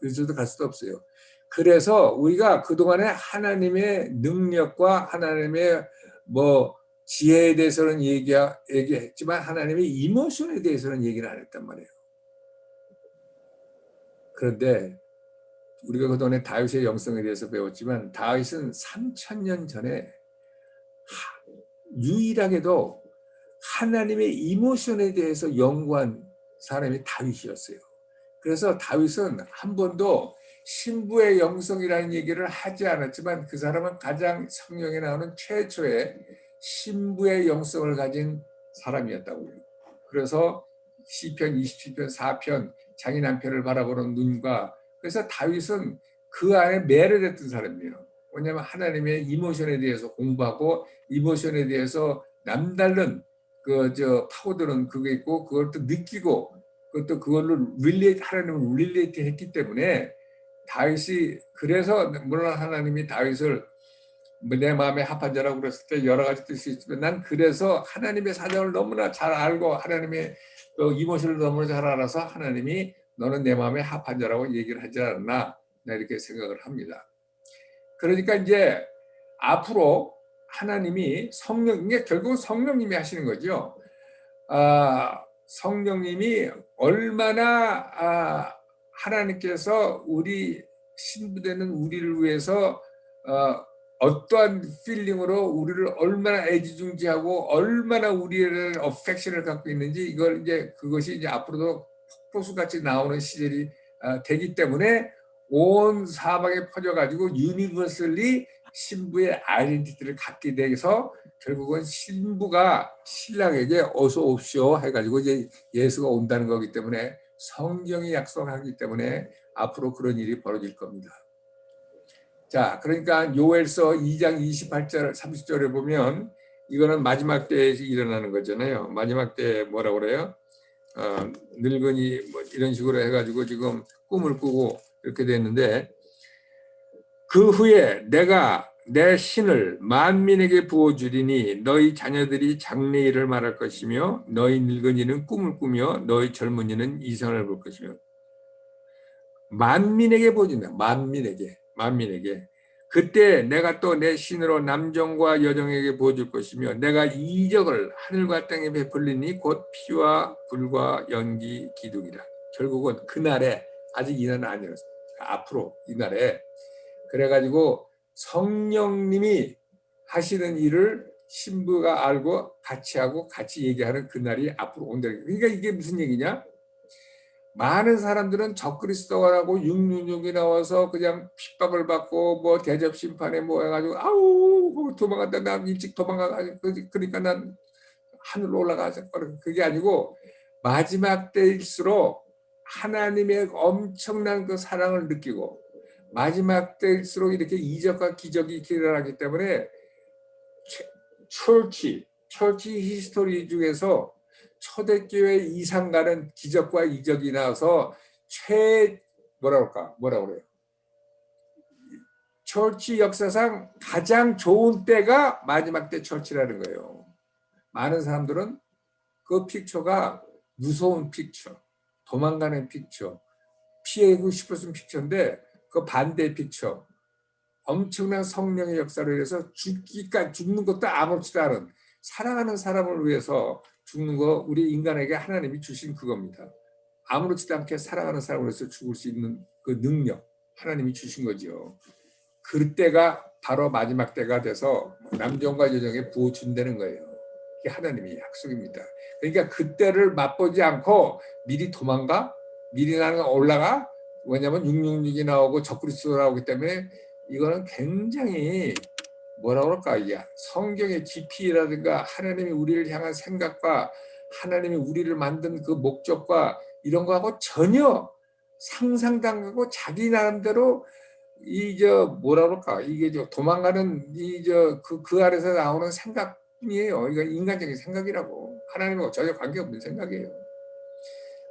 근처도 갈 수도 없어요. 그래서 우리가 그동안에 하나님의 능력과 하나님의 지혜에 대해서는 얘기했지만 하나님의 이모션에 대해서는 얘기를 안 했단 말이에요. 그런데 우리가 그동안에 다윗의 영성에 대해서 배웠지만 다윗은 3000년 전에 유일하게도 하나님의 이모션에 대해서 연구한 사람이 다윗이었어요. 그래서 다윗은 한 번도 신부의 영성이라는 얘기를 하지 않았지만 그 사람은 가장 성경에 나오는 최초의 신부의 영성을 가진 사람이었다고요. 그래서 시편 27편 4편 자기 남편을 바라보는 눈과 그래서 다윗은 그 안에 매료됐던 사람이에요. 왜냐하면 하나님의 이모션에 대해서 공부하고 이모션에 대해서 남다른 파고드는 그게 있고 그걸 또 느끼고 그것도 그걸로 하나님을 릴레이트 했기 때문에 다윗이 그래서 물론 하나님이 다윗을 내 마음에 합한 자라고 그랬을 때 여러 가지 뜻이 있지만 난 그래서 하나님의 사정을 너무나 잘 알고 하나님의 이모션을 너무나 잘 알아서 하나님이 너는 내 마음에 합한 자라고 얘기를 하지 않았나 나 이렇게 생각을 합니다. 그러니까 이제 앞으로 하나님이 이게 결국 성령님이 하시는 거죠. 성령님이 얼마나 하나님께서 우리 신부되는 우리를 위해서 어떠한 필링으로 우리를 얼마나 애지중지하고 얼마나 우리를 어펙션을 갖고 있는지 그것이 이제 앞으로도 폭포수같이 나오는 시절이 되기 때문에 온 사방에 퍼져가지고 유니버설리 신부의 아이덴티티를 갖게 돼서 결국은 신부가 신랑에게 어서 옵시오 해가지고 이제 예수가 온다는 거기 때문에 성경이 약속하기 때문에 앞으로 그런 일이 벌어질 겁니다. 자, 그러니까 요엘서 2장 28절 30절에 보면 이거는 마지막 때에 일어나는 거잖아요. 마지막 때 뭐라고 그래요? 늙은이 뭐 이런 식으로 해가지고 지금 꿈을 꾸고 이렇게 됐는데, 그 후에 내가 내 신을 만민에게 부어주리니 너희 자녀들이 장래일을 말할 것이며 너희 늙은이는 꿈을 꾸며 너희 젊은이는 이상을 볼 것이며. 만민에게 부어준다. 만민에게. 그때 내가 또 내 신으로 남정과 여정에게 부어줄 것이며 내가 이적을 하늘과 땅에 베풀리니 곧 피와 불과 연기 기둥이라. 결국은 그날에, 아직 이날은 아니었어요. 앞으로 이날에 그래가지고 성령님이 하시는 일을 신부가 알고 같이 하고 같이 얘기하는 그날이 앞으로 온다. 그러니까 이게 무슨 얘기냐? 많은 사람들은 적그리스도라고 666이 나와서 그냥 핍박을 받고 뭐 대접 심판에 뭐 해가지고 아우 도망간다, 난 일찍 도망가, 그러니까 난 하늘로 올라가서, 그게 아니고 마지막 때일수록 하나님의 엄청난 그 사랑을 느끼고 마지막 때일수록 이렇게 이적과 기적이 일어나기 때문에 철치 히스토리 중에서 초대교회 이상 가는 기적과 이적이 나와서 뭐라 그래요? 철치 역사상 가장 좋은 때가 마지막 때 철치라는 거예요. 많은 사람들은 그 픽처가 무서운 픽처, 도망가는 픽처, 피하고 싶었던 픽처인데 그 반대 픽처, 엄청난 성령의 역사로 인해서 죽는 것도 아무렇지도 않은 사랑하는 사람을 위해서 죽는 거, 우리 인간에게 하나님이 주신 그겁니다. 아무렇지도 않게 사랑하는 사람을 위해서 죽을 수 있는 그 능력, 하나님이 주신 거죠. 그때가 바로 마지막 때가 돼서 남정과 여정에 부어준다는 거예요. 이게 하나님의 약속입니다. 그러니까 그때를 맛보지 않고 미리 도망가? 미리 나는 올라가? 왜냐하면 666이 나오고 적그리스도 나오기 때문에 이거는 굉장히 뭐라 그럴까, 이게 성경의 깊이라든가 하나님이 우리를 향한 생각과 하나님이 우리를 만든 그 목적과 이런 거하고 전혀 상상당하고 자기 나름대로 뭐라 그럴까, 이게 도망가는 그 안에서 나오는 생각뿐이에요. 이건 인간적인 생각이라고, 하나님하고 전혀 관계없는 생각이에요.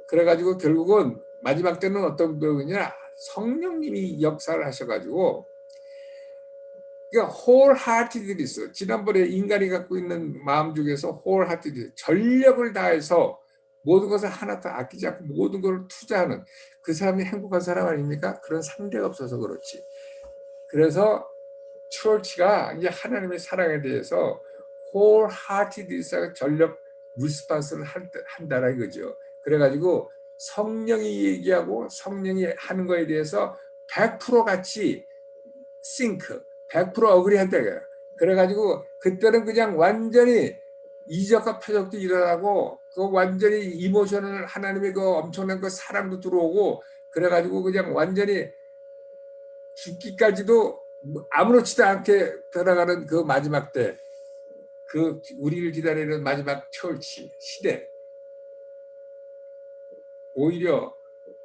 그래가지고 결국은 마지막 때는 어떤 부분이냐, 성령님이 역사를 하셔가지고, 그러니까 wholeheartedly 있어. 지난번에 인간이 갖고 있는 마음 중에서 wholeheartedly, 전력을 다해서 모든 것을 하나도 아끼지 않고 모든 것을 투자하는 그 사람이 행복한 사람 아닙니까? 그런 상대가 없어서 그렇지. 그래서 처치가 이제 하나님의 사랑에 대해서 wholeheartedly 전력 리스폰스를 한다라 이거죠. 그래가지고 성령이 얘기하고 성령이 하는 거에 대해서 100% 같이 sync, 100% 어그리한다. 그래가지고 그때는 그냥 완전히 이적과 표적도 일어나고 그 완전히 이모션을 하나님의 그 엄청난 그 사랑도 들어오고 그래가지고 그냥 완전히 죽기까지도 아무렇지도 않게 들어가는 그 마지막 때, 그 우리를 기다리는 마지막 철치 시대, 오히려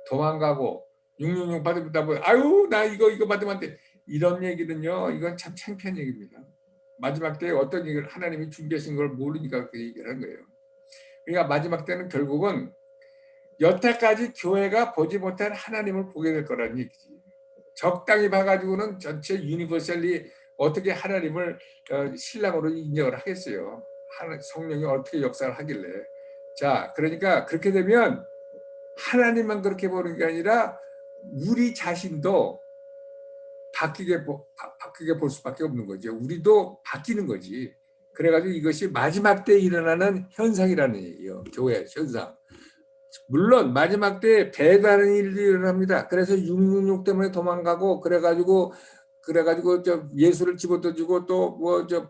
도망가고 666 받으다 보면 아유 나 이거 받으면 안 돼, 이런 얘기는요, 이건 참 창피한 얘기입니다. 마지막 때에 어떤 얘기를 하나님이 준비하신 걸 모르니까 그 얘기를 한 거예요. 그러니까 마지막 때는 결국은 여태까지 교회가 보지 못한 하나님을 보게 될 거라는 얘기지. 적당히 봐가지고는 전체 유니버설리 어떻게 하나님을 신랑으로 인정을 하겠어요. 성령이 어떻게 역사를 하길래. 자, 그러니까 그렇게 되면 하나님만 그렇게 보는 게 아니라 우리 자신도 바뀌게 볼 수밖에 없는 거죠. 우리도 바뀌는 거지. 그래가지고 이것이 마지막 때 일어나는 현상이라는 얘기예요. 교회 현상. 물론 마지막 때 배다른 일이 일어납니다. 그래서 666 때문에 도망가고 그래가지고 저 예수를 집어던지고 또 뭐 저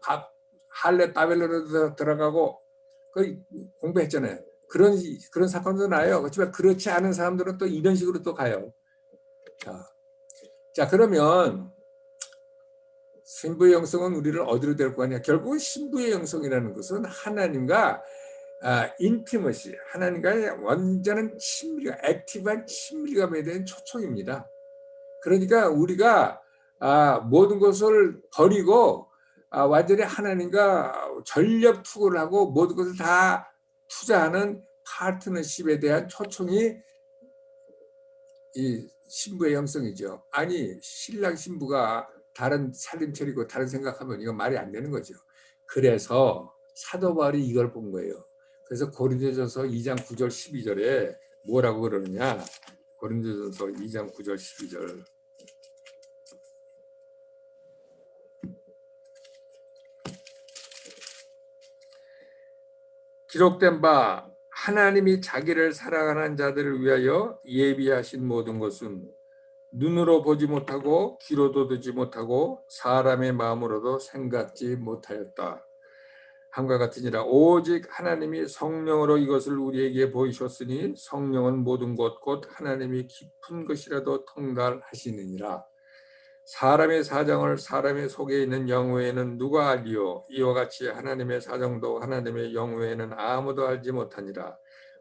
할례 바벨론으로 들어가고 그 공부했잖아요. 그런 사건도 나요. 그렇지만 그렇지 않은 사람들은 또 이런 식으로 또 가요. 자 그러면 신부의 영성은 우리를 어디로 데리고 가냐? 결국은 신부의 영성이라는 것은 하나님과 인티머시, 하나님과의 완전한 친밀감, 액티브한 친밀감에 대한 초청입니다. 그러니까 우리가 모든 것을 버리고 완전히 하나님과 전력 투구를 하고 모든 것을 다 투자하는 파트너십에 대한 초청이 이 신부의 영성이죠. 아니 신랑 신부가 다른 살림처리고 다른 생각하면 이건 말이 안 되는 거죠. 그래서 사도 바울이 이걸 본 거예요. 그래서 고린도전서 2장 9절 12절에 뭐라고 그러느냐. 고린도전서 2장 9절 12절 기록된 바 하나님이 자기를 사랑하는 자들을 위하여 예비하신 모든 것은 눈으로 보지 못하고 귀로도 듣지 못하고 사람의 마음으로도 생각지 못하였다. 함과 같으니라. 오직 하나님이 성령으로 이것을 우리에게 보이셨으니 성령은 모든 것 곧 하나님이 깊은 것이라도 통달하시느니라. 사람의 사정을 사람의 속에 있는 영 외에는 누가 알리요? 이와 같이 하나님의 사정도 하나님의 영 외에는 아무도 알지 못하니라.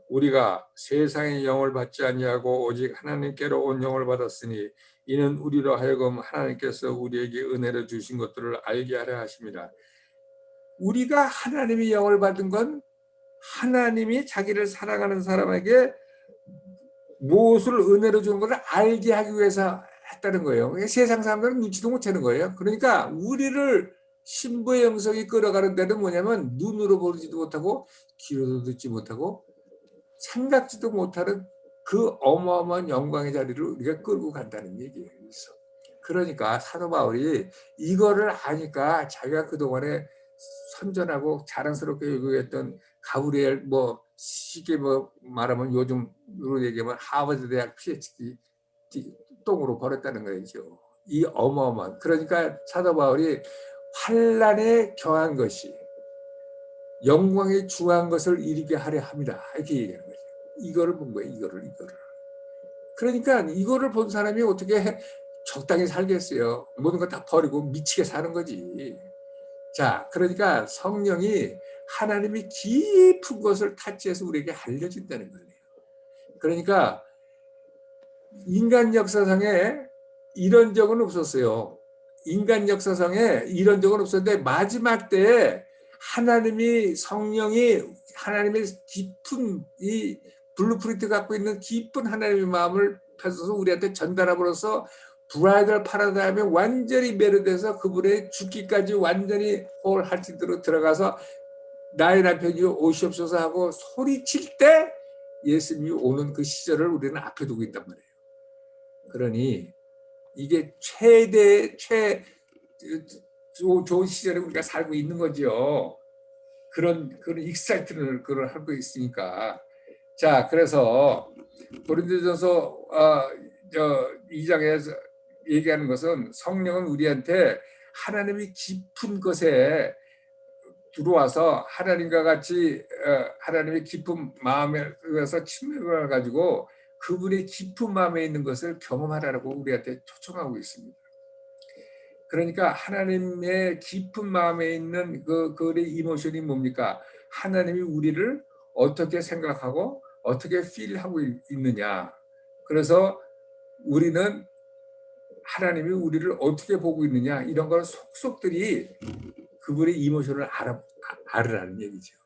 우리가 세상의 영을 받지 아니하고 오직 하나님께로 온 영을 받았으니 이는 우리로 하여금 하나님께서 우리에게 은혜로 주신 것들을 알게 하려 하심이라. 우리가 하나님의 영을 받은 건 하나님이 자기를 사랑하는 사람에게 무엇을 은혜로 주는 것을 알게 하기 위해서 했다는 거예요. 세상 사람들은 눈치도 못 채는 거예요. 그러니까 우리를 신부의 영성이 끌어가는 데는 뭐냐면 눈으로 보지도 못하고 귀로도 듣지 못하고 생각지도 못하는 그 어마어마한 영광의 자리를 우리가 끌고 간다는 얘기예요. 그러니까 사도 바울이 이거를 아니까 자기가 그동안에 선전하고 자랑스럽게 얘기했던 가브리엘 쉽게 말하면 요즘으로 얘기하면 하버드 대학 PhD 똥으로 버렸다는 거죠. 이 어마어마한. 그러니까 사도 바울이 환난에 경한 것이 영광에 중한 것을 이루게 하려 합니다. 이렇게 얘기하는 거죠. 이거를 본 거예요. 이거를. 그러니까 이거를 본 사람이 어떻게 적당히 살겠어요. 모든 거 다 버리고 미치게 사는 거지. 자, 그러니까 성령이 하나님이 깊은 것을 타치해서 우리에게 알려준다는 거예요. 그러니까 인간 역사상에 이런 적은 없었어요. 인간 역사상에 이런 적은 없었는데 마지막 때에 성령이 하나님의 깊은 이 블루프린트 갖고 있는 깊은 하나님의 마음을 펴서 우리한테 전달함으로써 브라이덜 파라다임에 완전히 매료돼서 그분의 죽기까지 완전히 홀하티드로 들어가서 나의 남편이 오시옵소서 하고 소리칠 때 예수님이 오는 그 시절을 우리는 앞에 두고 있단 말이에요. 그러니 이게 좋은 시절에 우리가 살고 있는 거죠. 그런 익사이트를 하고 있으니까. 자, 그래서 고린도전서 2장에서 얘기하는 것은 성령은 우리한테 하나님이 깊은 것에 들어와서 하나님과 같이 하나님의 깊은 마음에 의해서 친밀감을 가지고 그분의 깊은 마음에 있는 것을 경험하라고 우리한테 초청하고 있습니다. 그러니까 하나님의 깊은 마음에 있는 그의 이모션이 뭡니까? 하나님이 우리를 어떻게 생각하고 어떻게 필하고 있느냐. 그래서 우리는 하나님이 우리를 어떻게 보고 있느냐 이런 걸 속속들이 그분의 이모션을 알으라는 얘기죠.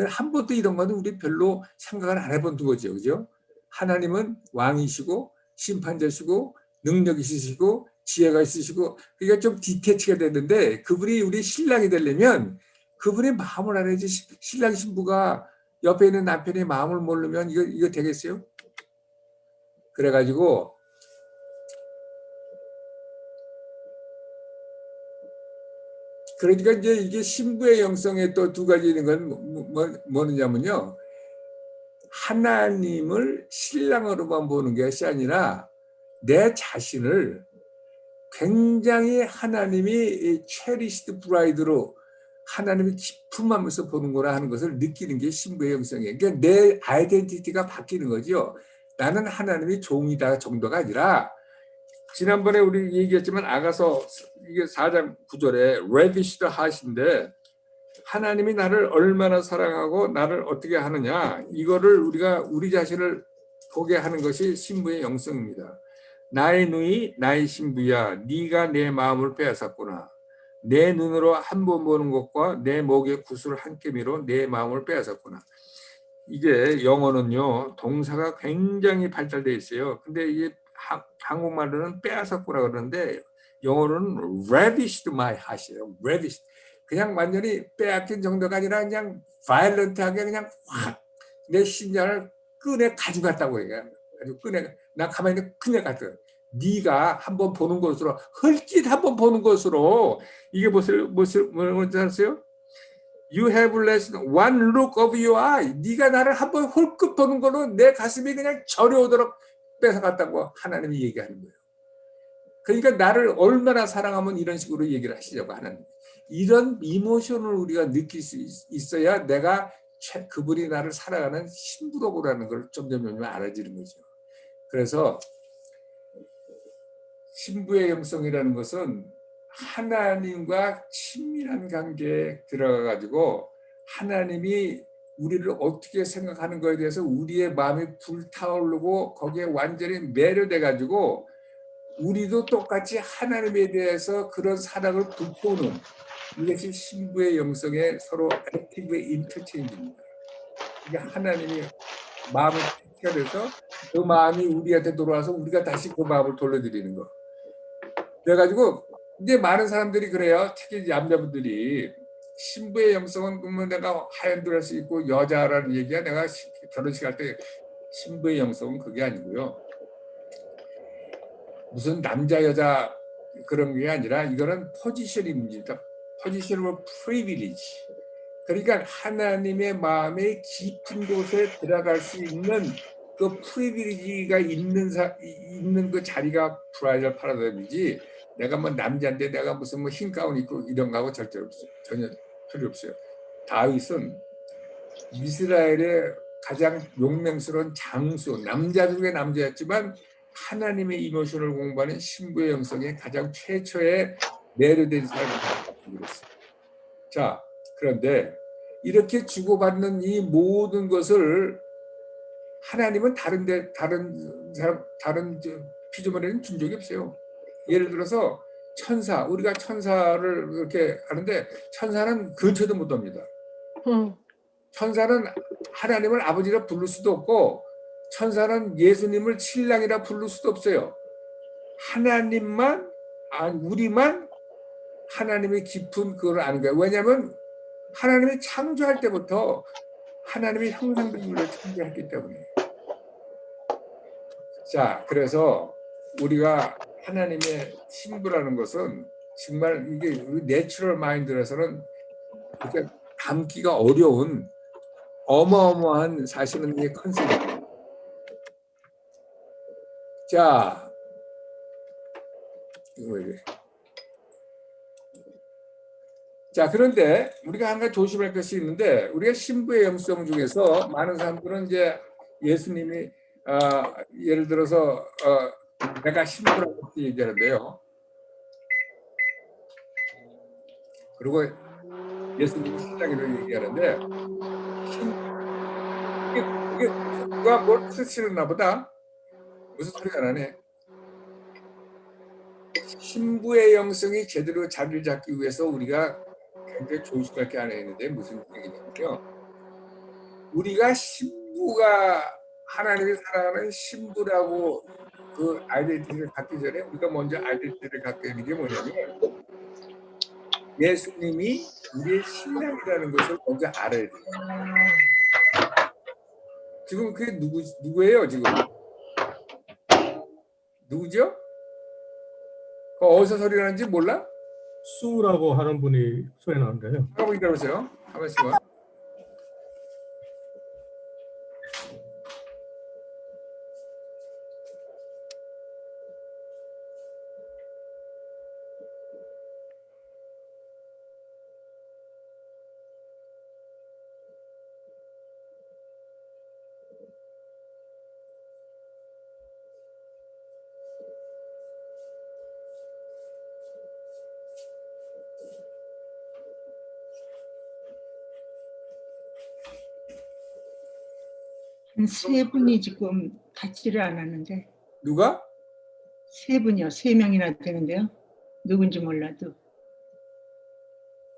한 번도 이런 거는 우리 별로 생각을 안 해본 거죠. 그죠? 하나님은 왕이시고 심판자시고 능력이 있으시고 지혜가 있으시고 그러니까 좀 디테치가 됐는데 그분이 우리 신랑이 되려면 그분의 마음을 알아야지. 신랑 신부가 옆에 있는 남편의 마음을 모르면 이거 되겠어요? 그래가지고 그러니까 이제 이게 신부의 영성에 또 두 가지 있는 건 뭐냐면요. 하나님을 신랑으로만 보는 것이 아니라 내 자신을 굉장히 하나님이 체리시드 브라이드로 하나님이 기품하면서 보는구나 하는 것을 느끼는 게 신부의 영성이에요. 그러니까 내 아이덴티티가 바뀌는 거죠. 나는 하나님의 종이다 정도가 아니라, 지난번에 우리 얘기했지만 아가서 이게 4장 9절에 ravished heart인데, 하나님이 나를 얼마나 사랑하고 나를 어떻게 하느냐, 이거를 우리가 우리 자신을 보게 하는 것이 신부의 영성입니다. 나의 누이 나의 신부야, 네가 내 마음을 빼앗았구나. 내 눈으로 한 번 보는 것과 내 목의 구슬 한 개미로 내 마음을 빼앗았구나. 이게 영어는요, 동사가 굉장히 발달되어 있어요. 근데 이게 한국말로는 빼앗았구나 그러는데, 영어로는 ravished my heart이에요. ravished. 그냥 완전히 빼앗긴 정도가 아니라 그냥 violent하게 그냥 확 내 심장을 끄내 가져갔다고 얘기해요. 아주 나 가만히 있는데 그냥 갔어요. 네가 한번 보는 것으로, 헐짓 한번 보는 것으로, 이게 뭔지 아세요? You have less one look of your eye. 네가 나를 한번 홀끗 보는 거로 내 가슴이 그냥 저려오도록 뺏어갔다고 하나님이 얘기하는 거예요. 그러니까 나를 얼마나 사랑하면 이런 식으로 얘기를 하시려고 하는, 이런 이모션을 우리가 느낄 수 있어야 내가 그분이 나를 사랑하는 신부로라는 걸 점점 알아지는 거죠. 그래서 신부의 영성이라는 것은 하나님과 친밀한 관계에 들어가가지고 하나님이 우리를 어떻게 생각하는 것에 대해서 우리의 마음이 불타오르고 거기에 완전히 매료돼가지고 우리도 똑같이 하나님에 대해서 그런 사랑을 불태우는, 이것이 신부의 영성의 서로 액티브 인터체인지입니다. 이게 하나님이 마음을 택해서 그 마음이 우리한테 들어와서 우리가 다시 그 마음을 돌려드리는 거. 그래가지고 이제 많은 사람들이 그래요. 특히 남자분들이 신부의 영성은 보면 내가 하얀 드레스 입고 여자라는 얘기야. 내가 결혼식 할 때 신부의 영성은 그게 아니고요. 무슨 남자 여자 그런 게 아니라 이거는 포지션이 문제다. 포지션을 프리빌리지. 그러니까 하나님의 마음의 깊은 곳에 들어갈 수 있는 그 프리빌리지가 있는 그 자리가 브라이덜 파라다임이지, 내가 뭐 남자인데 내가 무슨 뭐 흰 가운 입고 이런 거하고 절대 없어요. 전혀 필요 없어요. 다윗은 이스라엘의 가장 용맹스러운 장수, 남자 중에 남자였지만 하나님의 이모션을 공부하는 신부의 영성에 가장 최초의 매료된 사람이었어요. 자, 그런데 이렇게 주고받는 이 모든 것을 하나님은 다른 피조물에는 준 적이 없어요. 예를 들어서 천사, 우리가 천사를 이렇게 하는데 천사는 근처도 못 옵니다. 천사는 하나님을 아버지라 부를 수도 없고 천사는 예수님을 신랑이라 부를 수도 없어요. 하나님만, 우리만 하나님의 깊은 그걸 아는 거예요. 왜냐하면 하나님이 창조할 때부터 하나님의 형상들을 창조했기 때문에. 자, 그래서 우리가 하나님의 신부라는 것은 정말 이게 내추럴 마인드라서는 이렇게 담기가 어려운 어마어마한 사실은 이 컨셉입니다. 자, 이거 이래. 자, 그런데 우리가 한 가지 조심할 것이 있는데, 우리가 신부의 영성 중에서 많은 사람들은 이제 예수님이 예를 들어서 내가 신부라고 얘기하는데요. 그리고 예수님이 신랑이라고 얘기하는데, 이게 누가 뭘 쓰시나 보다. 무슨 소리가 나네. 신부의 영성이 제대로 자리를 잡기 위해서 우리가 굉장히 조심할 게 하나 있는데 무슨 얘기냐면요. 우리가 신부가 하나님이 사랑하는 신부라고 그 아이덴티티를 갖기 전에 우리가 먼저 아이덴티티를 갖게 되는 게 뭐냐면 예수님이 우리의 신랑이라는 것을 먼저 알아야 돼요. 지금 그게 누구예요 지금? 누구죠? 어디서 소리 나는지 몰라? 수라고 하는 분이 소리 나는데요. 하고 기다려보세요. 한번씩만. 세 분이 지금 닿지를 않았는데 누가? 세 분이요. 3명이나 되는데요. 누군지 몰라도.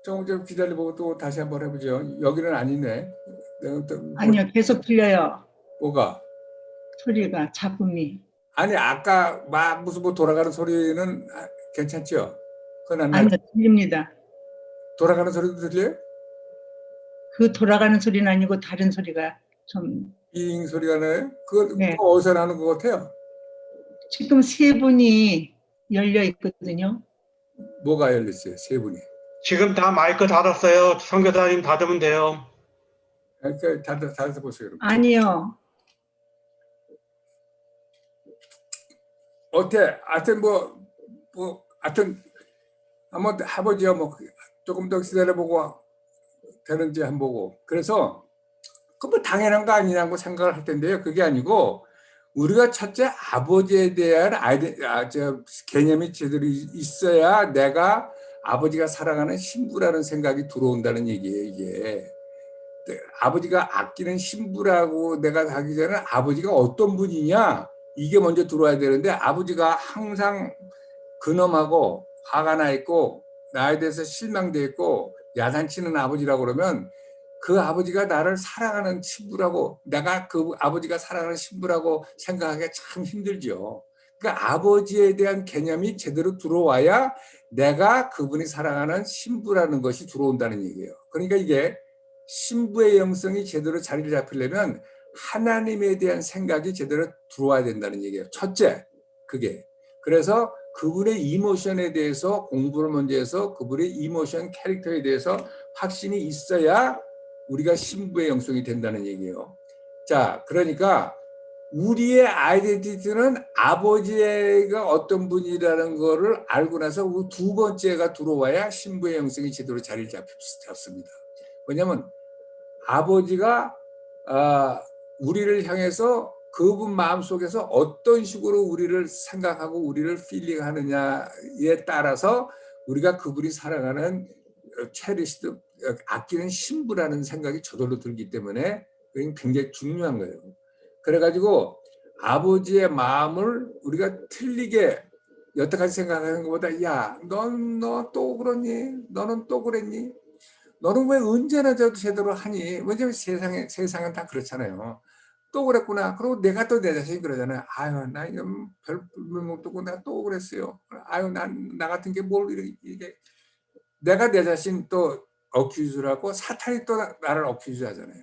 좀 기다려보고 또 다시 한번 해보죠. 여기는 아니네. 내가 또 아니요. 계속 들려요. 뭐가? 소리가 잡음이. 아니 아까 막 무슨 뭐 돌아가는 소리는 괜찮죠? 그건 안 나. 아니요. 들립니다. 돌아가는 소리도 들려요? 그 돌아가는 소리는 아니고 다른 소리가 좀. 잉 소리가 나요? 그거 네. 어디서 나는 것 같아요? 지금 세 분이 열려 있거든요. 뭐가 열렸어요? 세 분이. 지금 다 마이크 닫았어요. 선교사님 닫으면 돼요. 그러니까 닫아서 보세요. 여러분. 아니요. 어때? 하여튼 하여튼 한번 해보죠. 뭐 조금 더 기다려보고 되는지 한번 보고. 그래서 그 뭐 당연한 거 아니냐고 생각을 할 텐데요. 그게 아니고 우리가 첫째 아버지에 대한 개념이 제대로 있어야 내가 아버지가 사랑하는 신부라는 생각이 들어온다는 얘기예요. 이게 아버지가 아끼는 신부라고 내가 하기 전에 아버지가 어떤 분이냐 이게 먼저 들어와야 되는데 아버지가 항상 근엄하고 화가 나 있고 나에 대해서 실망돼 있고 야단치는 아버지라고 그러면 그 아버지가 나를 사랑하는 신부라고 내가 그 아버지가 사랑하는 신부라고 생각하기가 참 힘들죠. 그러니까 아버지에 대한 개념이 제대로 들어와야 내가 그분이 사랑하는 신부라는 것이 들어온다는 얘기예요. 그러니까 이게 신부의 영성이 제대로 자리를 잡히려면 하나님에 대한 생각이 제대로 들어와야 된다는 얘기예요. 첫째, 그게. 그래서 그분의 이모션에 대해서 공부를 먼저 해서 그분의 이모션 캐릭터에 대해서 확신이 있어야 우리가 신부의 영성이 된다는 얘기예요. 자, 그러니까 우리의 아이덴티티는 아버지가 어떤 분이라는 거를 알고 나서 두 번째가 들어와야 신부의 영성이 제대로 자리를 잡습니다. 왜냐하면 아버지가 우리를 향해서 그분 마음속에서 어떤 식으로 우리를 생각하고 우리를 필링하느냐에 따라서 우리가 그분이 사랑하는 체리시드 아끼는 신부라는 생각이 저절로 들기 때문에 그게 굉장히 중요한 거예요. 그래가지고 아버지의 마음을 우리가 틀리게 여태까지 생각하는 것보다 야, 너 또 그러니? 너는 또 그랬니? 너는 왜 언제나 제대로 하니? 왜냐면 세상은 다 그렇잖아요. 또 그랬구나. 그리고 내가 또 내 자신이 그러잖아요. 아유, 나 이건 별 볼일도 없고 내가 또 그랬어요. 아유, 나 같은 게 뭘 이게 내가 내 자신 또 어큐즈를 하고 사탄이 또 나를 어큐즈 하잖아요.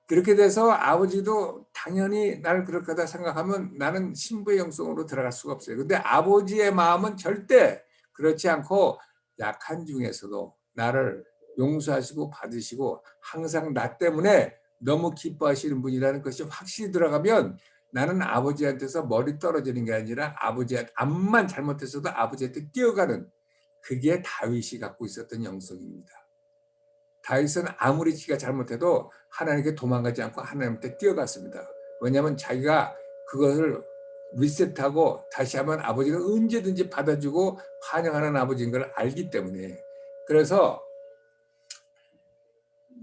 그렇게 돼서 아버지도 당연히 나를 그렇게 하다 생각하면 나는 신부의 영성으로 들어갈 수가 없어요. 근데 아버지의 마음은 절대 그렇지 않고 약한 중에서도 나를 용서하시고 받으시고 항상 나 때문에 너무 기뻐하시는 분이라는 것이 확실히 들어가면 나는 아버지한테서 머리 떨어지는 게 아니라 아버지한테 암만 잘못했어도 아버지한테 뛰어가는 그게 다윗이 갖고 있었던 영성입니다. 다윗은 아무리 지가 잘못해도 하나님께 도망가지 않고 하나님한테 뛰어갔습니다. 왜냐하면 자기가 그것을 리셋하고 다시 한번 아버지가 언제든지 받아주고 환영하는 아버지인 걸 알기 때문에. 그래서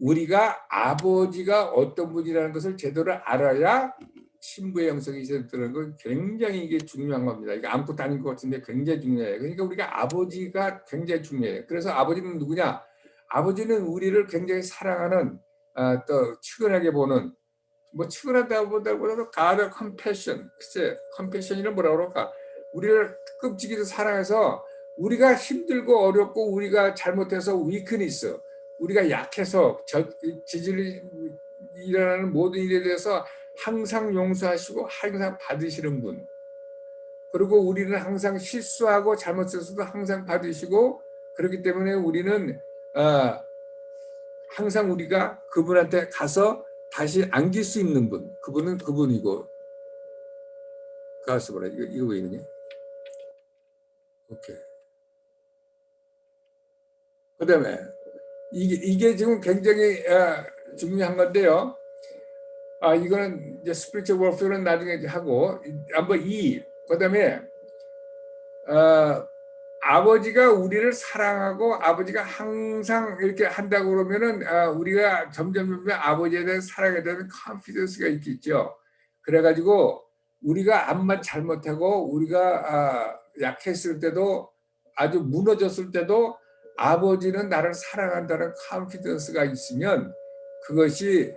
우리가 아버지가 어떤 분이라는 것을 제대로 알아야 신부의 영성이 있었다는 건 굉장히 이게 중요한 겁니다. 이게 아무것도 아닌 것 같은데 굉장히 중요해요. 그러니까 우리가 아버지가 굉장히 중요해요. 그래서 아버지는 누구냐? 아버지는 우리를 굉장히 사랑하는 또 측은하게 보는 뭐 측은하다고 보다보다도 God compassion. 글쎄 compassion이는 뭐라고 그럴까? 우리를 끔찍이도 사랑해서 우리가 힘들고 어렵고 우리가 잘못해서 weakness 우리가 약해서 지질이 일어나는 모든 일에 대해서 항상 용서하시고 항상 받으시는 분. 그리고 우리는 항상 실수하고 잘못했어도 항상 받으시고 그렇기 때문에 우리는 항상 우리가 그분한테 가서 다시 안길 수 있는 분. 그분은 그분이고. 가서 뭐라 이거 왜 이러냐? 오케이. 그다음에 이게 지금 굉장히 중요한 건데요. 이거는 이제 스피리추얼 워페어는 나중에 하고 한번 그다음에 아버지가 우리를 사랑하고 아버지가 항상 이렇게 한다고 그러면은 우리가 점점 아버지에 대한 사랑에 대한 컨피던스가 있겠죠. 그래가지고 우리가 암만 잘못하고 우리가 약했을 때도 아주 무너졌을 때도 아버지는 나를 사랑한다는 컨피던스가 있으면 그것이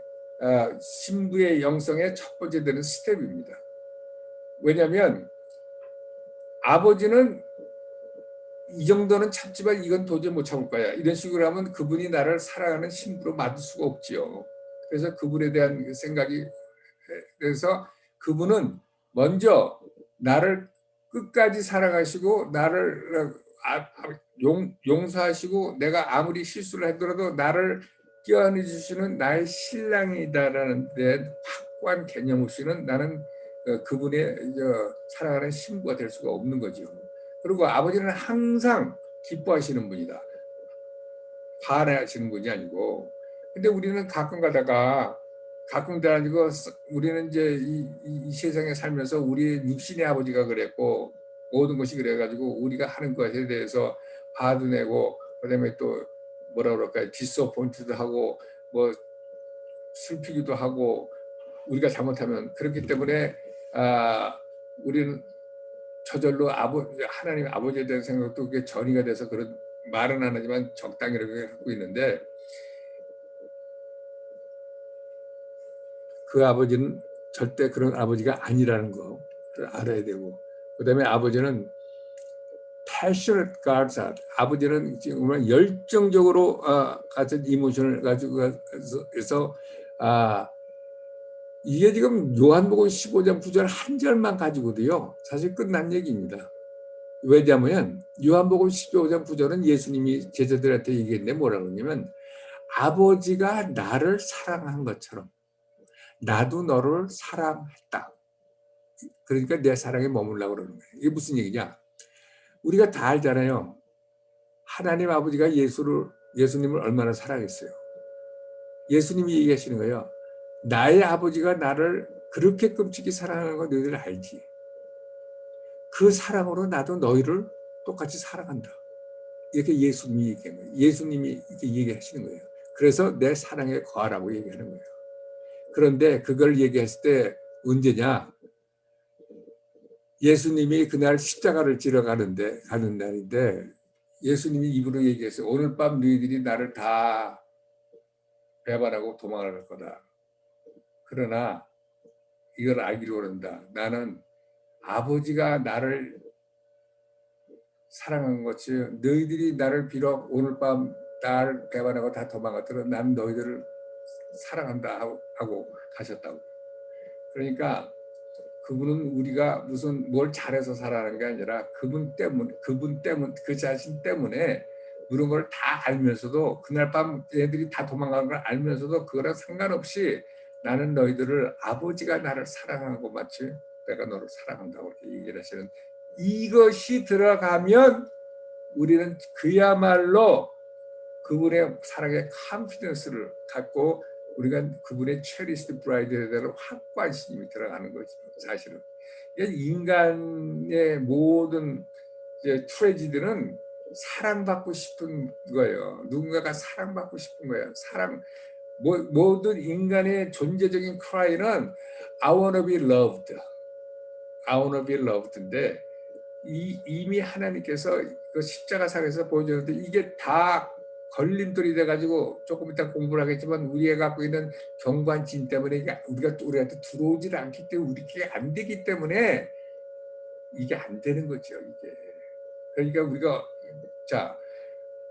신부의 영성의 첫 번째 되는 스텝입니다. 왜냐하면 아버지는 이 정도는 참지만 이건 도저히 못 참을 거야. 이런 식으로 하면 그분이 나를 사랑하는 신부로 만들 수가 없지요. 그래서 그분에 대한 생각이, 그래서 그분은 먼저 나를 끝까지 사랑하시고 나를 용서하시고 내가 아무리 실수를 하더라도 나를 껴안아 주시는 나의 신랑이다라는 데 확고한 개념 없이는 나는 그분의 사랑하는 신부가 될 수가 없는 거죠. 그리고 아버지는 항상 기뻐하시는 분이다. 반해하시는 분이 아니고. 근데 우리는 가끔 가다가 우리는 이제 이 세상에 살면서 우리 육신의 아버지가 그랬고 모든 것이 그래가지고 우리가 하는 것에 대해서 화도 내고 그다음에 또 뭐라 그럴까요? 디스어포인트도 하고 뭐 슬피기도 하고 우리가 잘못하면 그렇기 때문에 우리는 저절로 하나님 아버지에 대한 생각도 그게 전이가 돼서 그런 말은 안 하지만 적당히 이렇게 하고 있는데 그 아버지는 절대 그런 아버지가 아니라는 거 알아야 되고 그다음에 아버지는 passionate God's heart. 아버지는 정말 열정적으로 같은 이모션을 가지고 해서 이게 지금 요한복음 15장 9절 한 절만 가지고도요 사실 끝난 얘기입니다. 왜냐하면 요한복음 15장 9절은 예수님이 제자들한테 얘기했는데 뭐라고 하냐면 아버지가 나를 사랑한 것처럼 나도 너를 사랑했다. 그러니까 내 사랑에 머물라고 그러는 거예요. 이게 무슨 얘기냐? 우리가 다 알잖아요. 하나님 아버지가 예수님을 얼마나 사랑했어요. 예수님이 얘기하시는 거예요. 나의 아버지가 나를 그렇게 끔찍이 사랑하는 거 너희들 알지? 그 사랑으로 나도 너희를 똑같이 사랑한다. 이렇게 예수님이 얘기하는 거예요. 예수님이 이렇게 얘기하시는 거예요. 그래서 내 사랑에 거하라고 얘기하는 거예요. 그런데 그걸 얘기했을 때 언제냐? 예수님이 그날 십자가를 지러 가는 날인데 예수님이 입으로 얘기했어요. 오늘 밤 너희들이 나를 다 배반하고 도망갈 거다. 그러나 이걸 알기를 원한다. 나는 아버지가 나를 사랑한 것이 너희들이 나를 비록 오늘 밤 나를 배반하고 다 도망갔더라도 나는 너희들을 사랑한다 하고 가셨다고. 그러니까 그분은 우리가 무슨 뭘 잘해서 살아가는 게 아니라 그분 때문 그 자신 때문에 그런 걸 다 알면서도 그날 밤 애들이 다 도망가는 걸 알면서도 그거랑 상관없이 나는 너희들을 아버지가 나를 사랑하고 마치 내가 너를 사랑한다고 이렇게 얘기를 하시는 이것이 들어가면 우리는 그야말로 그분의 사랑의 컨피던스를 갖고 우리가 그분의 체리스트 브라이드에 대한 확고한 신임이 들어가는 거죠. 사실은 인간의 모든 트레지들은 사랑받고 싶은 거예요. 누군가가 사랑받고 싶은 거예요. 모든 인간의 존재적인 크라이는 I wanna be loved. I wanna be loved인데 이미 하나님께서 그 십자가상에서 보여주는데 이게 다 걸림돌이 돼가지고 조금 이따 공부를 하겠지만 우리가 갖고 있는 경관진 때문에 우리한테 들어오질 않기 때문에 우리에게 안 되기 때문에 이게 안 되는 거죠. 이게 그러니까 우리가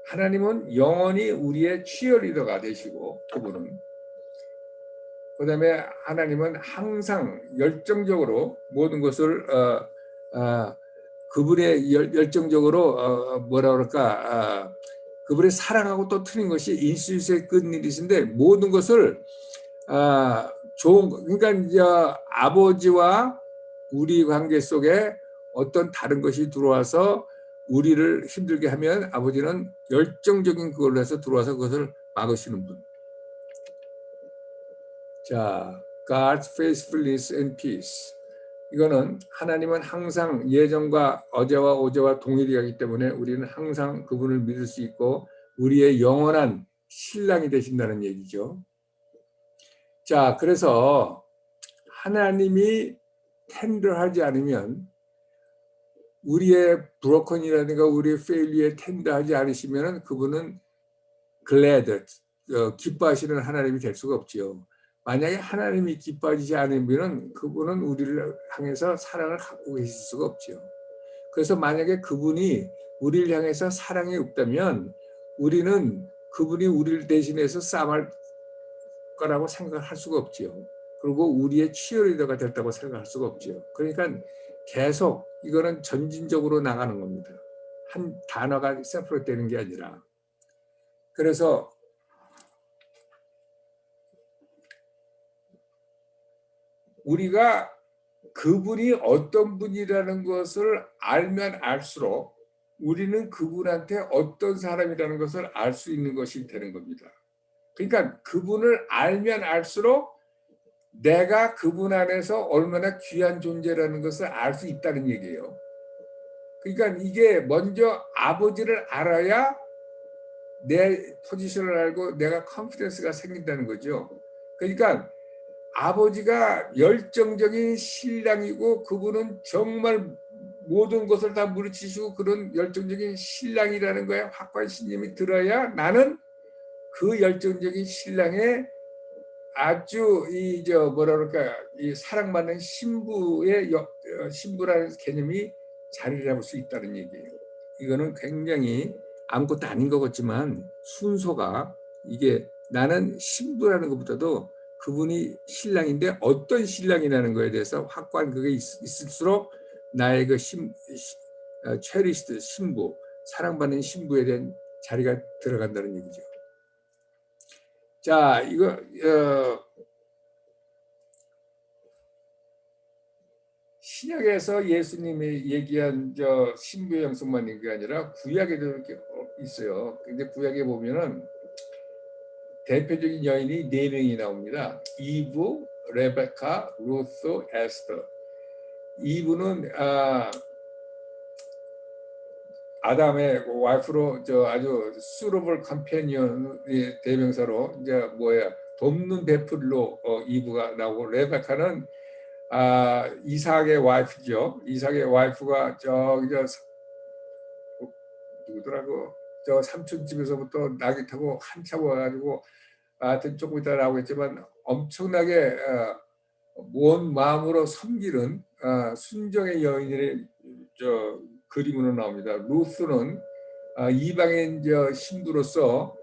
하나님은 영원히 우리의 치어리더가 되시고 그분은 그다음에 하나님은 항상 열정적으로 모든 것을 그분의 열정적으로 뭐라 그럴까 그분의 사랑하고 또 틀린 것이 인실수의 끝일이신데 모든 것을 그러니까 이제 아버지와 우리 관계 속에 어떤 다른 것이 들어와서 우리를 힘들게 하면 아버지는 열정적인 그걸로 해서 들어와서 그것을 막으시는 분. 자, God's faithfulness and peace. 이거는 하나님은 항상 예전과 어제와 오제와 동일하기 때문에 우리는 항상 그분을 믿을 수 있고 우리의 영원한 신랑이 되신다는 얘기죠. 자, 그래서 하나님이 텐더하지 않으면 우리의 브로큰이라든가 우리의 페일리에 텐더하지 않으시면 그분은 glad, 기뻐하시는 하나님이 될 수가 없지요. 만약에 하나님이 기뻐하지 않으면 그분은 우리를 향해서 사랑을 갖고 계실 수가 없죠. 그래서 만약에 그분이 우리를 향해서 사랑이 없다면 우리는 그분이 우리를 대신해서 싸움할 거라고 생각할 수가 없지요. 그리고 우리의 치어리더가 됐다고 생각할 수가 없죠. 그러니까 계속 이거는 전진적으로 나가는 겁니다. 한 단어가 세퍼레이트 되는 게 아니라. 그래서 우리가 그분이 어떤 분이라는 것을 알면 알수록 우리는 그분한테 어떤 사람이라는 것을 알 수 있는 것이 되는 겁니다. 그러니까 그분을 알면 알수록 내가 그분 안에서 얼마나 귀한 존재라는 것을 알 수 있다는 얘기예요. 그러니까 이게 먼저 아버지를 알아야 내 포지션을 알고 내가 컨피던스가 생긴다는 거죠. 그러니까 아버지가 열정적인 신랑이고 그분은 정말 모든 것을 다 무르치시고 그런 열정적인 신랑이라는 거에 확고한 신념이 들어야 나는 그 열정적인 신랑의 아주 뭐라 그럴까 이 사랑받는 신부의 신부라는 개념이 자리를 잡을 수 있다는 얘기예요. 이거는 굉장히 아무것도 아닌 것 같지만 순서가 이게 나는 신부라는 것보다도 그분이 신랑인데 어떤 신랑이라는 거에 대해서 확고한 그게 있을수록 나의 그 체리스트 신부, 사랑받는 신부에 대한 자리가 들어간다는 얘기죠. 자, 이거 신약에서 예수님이 얘기한 신부의 양성만 있는 게 아니라 구약에도 이렇게 있어요. 근데 구약에 보면은 대표적인 여인이 4명이 나옵니다. 이브, 레베카, 루스, 에스더. 이브는 아담의 와이프로 아주 suitable companion의 대명사로 이제 돕는 배풀로 이브가 나오고 레베카는 이삭의 와이프죠. 이삭의 와이프가 누구더라고 삼촌 집에서부터 나귀 타고 한참 와가지고 하여튼 조금 이따 나오겠지만 엄청나게 온 마음으로 섬기는 순정의 여인의 그림으로 나옵니다. 루스는 이방인 신부로서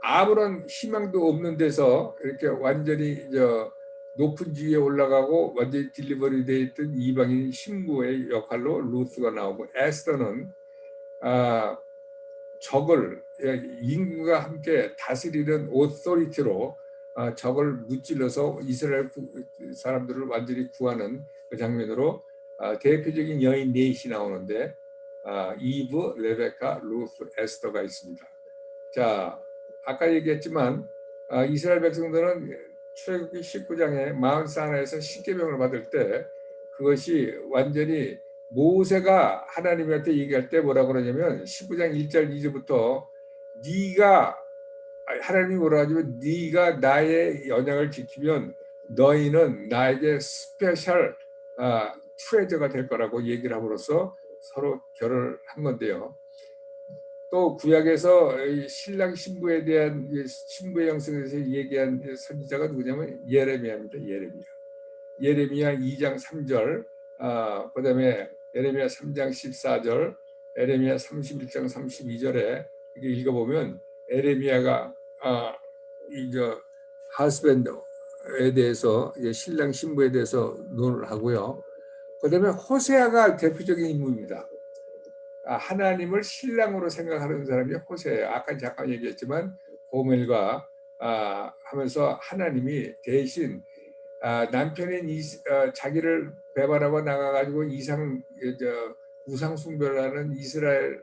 아무런 희망도 없는 데서 이렇게 완전히 높은 지위에 올라가고 완전히 딜리버리 되어 있던 이방인 신부의 역할로 루스가 나오고 에스더는 적을 임금과 함께 다스리는 오토리티로 적을 무찔러서 이스라엘 사람들을 완전히 구하는 그 장면으로 대표적인 여인 넷이 나오는데 이브, 레베카, 루스, 에스더가 있습니다. 자, 아까 얘기했지만 이스라엘 백성들은 출애굽기 19장에 마흔 하나에서 십계명을 받을 때 그것이 완전히 모세가 하나님한테 얘기할 때 뭐라고 그러냐면 19장 1절 2절부터 네가 하나님이 뭐라고 하냐면 네가 나의 언약을 지키면 너희는 나에게 스페셜 트레저가 될 거라고 얘기를 함으로써 서로 결혼을 한 건데요. 또 구약에서 신랑 신부에 대한 신부의 형성에서 얘기한 선지자가 누구냐면 예레미야입니다. 예레미야 2장 3절, 그다음에 예레미야 3장 14절, 예레미야 31장 32절에 이렇게 읽어보면 예레미야가 하스밴드에 대해서 신랑 신부에 대해서 논을 하고요. 그다음에 호세아가 대표적인 인물입니다. 하나님을 신랑으로 생각하는 사람이 호세아예요. 아까 잠깐 얘기했지만 고멜과 하면서 하나님이 대신 남편인 자기를 배반하고 나가가지고 우상 숭배를 하는 이스라엘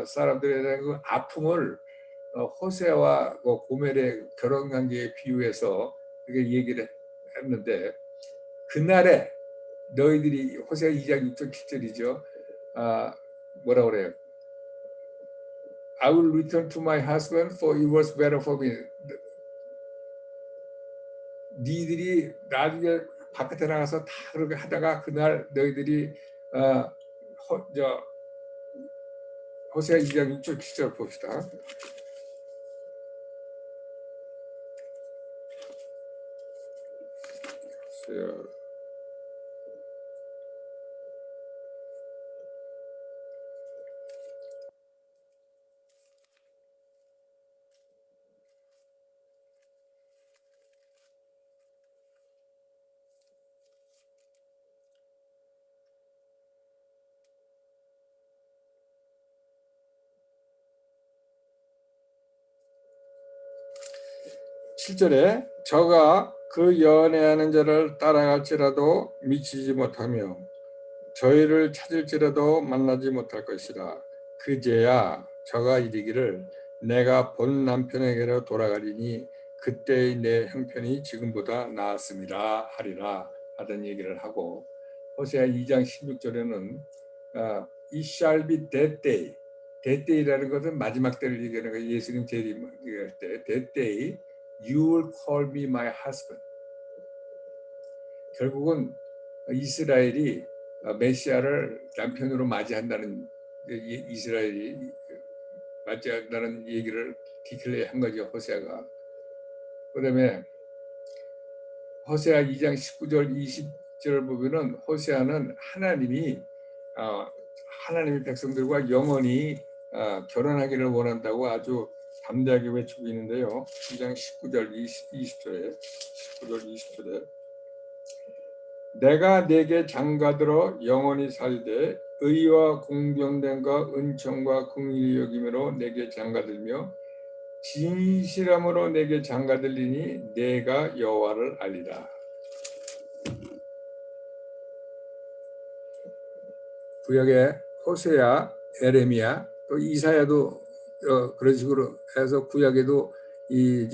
사람들에 대한 그 아픔을 호세아와 고멜의 결혼 관계에 비유해서 그게 얘기를 했는데 그날에 너희들이 호세아 2장 6절 7절이죠. 뭐라 그래요? I will return to my husband for it was better for me. 니들이 나중에 바깥에 나가서 다 그렇게 하다가 그날 너희들이 호세아 2장 6절 7절 봅시다. 칠절에 저가 그 연애하는 자를 따라갈지라도 미치지 못하며 저희를 찾을지라도 만나지 못할 것이라. 그제야 저가 이르기를 내가 본 남편에게로 돌아가리니 그때의 내 형편이 지금보다 나았음이라 하리라 하던 얘기를 하고, 호세아 2장 16절에는 It shall be that day. that day라는 것은 마지막 때를 얘기하는 거예요. 예수님 재림할 때 that day you will call me my husband. 결국은 이스라엘이 메시아를 남편으로 맞이한다는, 이스라엘이 맞이한다는 얘기를 디클레이한 거죠, 호세아가. 그다음에 호세아 2장 19절 20절 보면은 호세아는 하나님이 백성들과 영원히 결혼하기를 원한다고 아주 담대하게 외치고 있는데요. 2장 19절 20절에 내가 내게 장가들어 영원히 살되 의와 공병됨과 은총과 긍휼히 여김으로 내게 장가들며 진실함으로 내게 장가들리니 내가 여호와를 알리라. 구약의 호세아, 에레미야, 또 이사야도 그런 식으로 해서 구약에도 이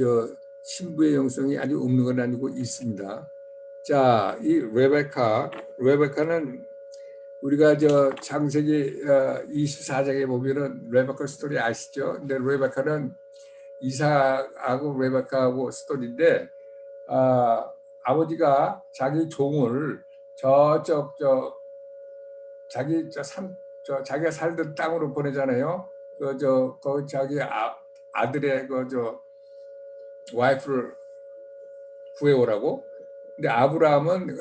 신부의 영성이 아주 없는 건 아니고 있습니다. 자, 이 레베카는 우리가 창세기 24장에 보면은 레베카 스토리 아시죠? 근데 레베카는 이삭하고 레베카하고 스토리인데, 아버지가 자기 종을 자기가 살던 땅으로 보내잖아요. 그 자기 아들의 와이프를 구해오라고. 근데 아브라함은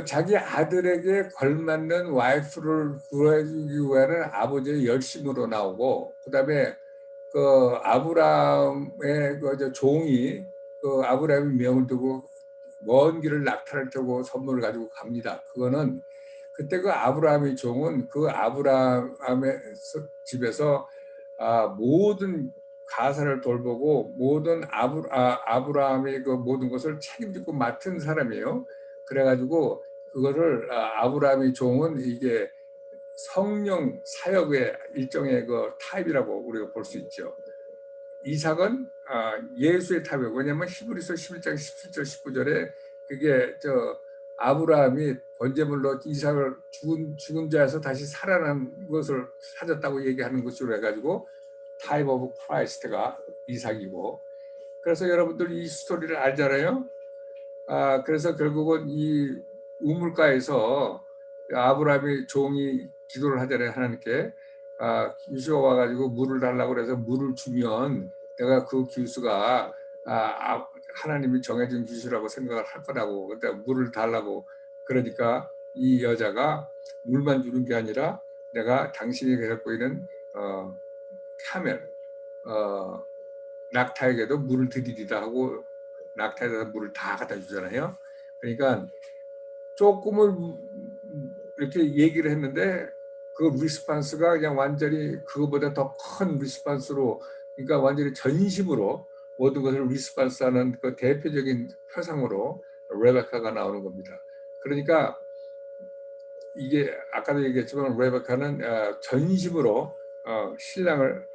자기 아들에게 걸맞는 와이프를 구해주기 위해서는 아버지의 열심으로 나오고, 그다음에 아브라함의 종이 아브라함의 명을 두고 먼 길을 낙타를 타고 선물을 가지고 갑니다. 그거는 그때 아브라함의 종은 아브라함의 집에서 모든 가사를 돌보고 모든 아브라함의 모든 것을 책임지고 맡은 사람이에요. 그래가지고 그거를 아브라함의 종은 이게 성령 사역의 일종의 타입이라고 우리가 볼 수 있죠. 이삭은 예수의 타입이에요. 왜냐하면 히브리서 11장 17절 19절에 그게 아브라함이 번제물로 이삭을 죽은 자에서 다시 살아난 것을 찾았다고 얘기하는 것으로 해가지고 타입 오브 크라이스트가 이삭이고, 그래서 여러분들 이 스토리를 알잖아요. 그래서 결국은 이 우물가에서 아브라함의 종이 기도를 하잖아요. 하나님께 기수가 와가지고 물을 달라고 그래서 물을 주면 내가 그 기수가 하나님이 정해진 기수라고 생각을 할 거라고. 그때 물을 달라고 그러니까 이 여자가 물만 주는 게 아니라 내가 당신이 갖고 있는 카멜 낙타에게도 물을 드리리다 하고 낙타에다 물을 다 갖다 주잖아요. 그러니까 조금은 이렇게 얘기를 했는데 그 리스판스가 그냥 완전히 그거보다 더 큰 리스판스로, 그러니까 완전히 전심으로 모든 것을 리스판스하는 그 대표적인 표상으로 레베카가 나오는 겁니다. 그러니까 이게 아까도 얘기했지만 레베카는 전심으로 신랑을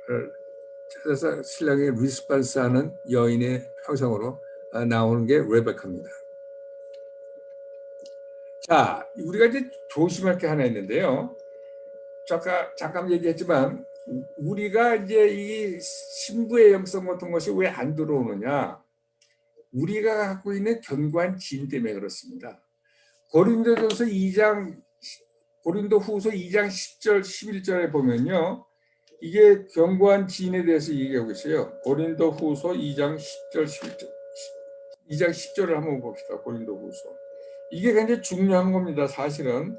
찾아서 신랑의 리스판스하는 여인의 표상으로 나오는 게 레베카입니다. 자, 우리가 이제 조심할 게 하나 있는데요. 잠깐 얘기했지만 우리가 이제 이 신부의 영성 같은 것이 왜 안 들어오느냐? 우리가 갖고 있는 견고한 진 때문에 그렇습니다. 고린도후서 2장 10절 11절에 보면요. 이게 견고한 진에 대해서 얘기하고 있어요. 고린도후서 2장 10절 11절. 2장 10절을 한번 봅시다. 고린도후서. 이게 굉장히 중요한 겁니다. 사실은.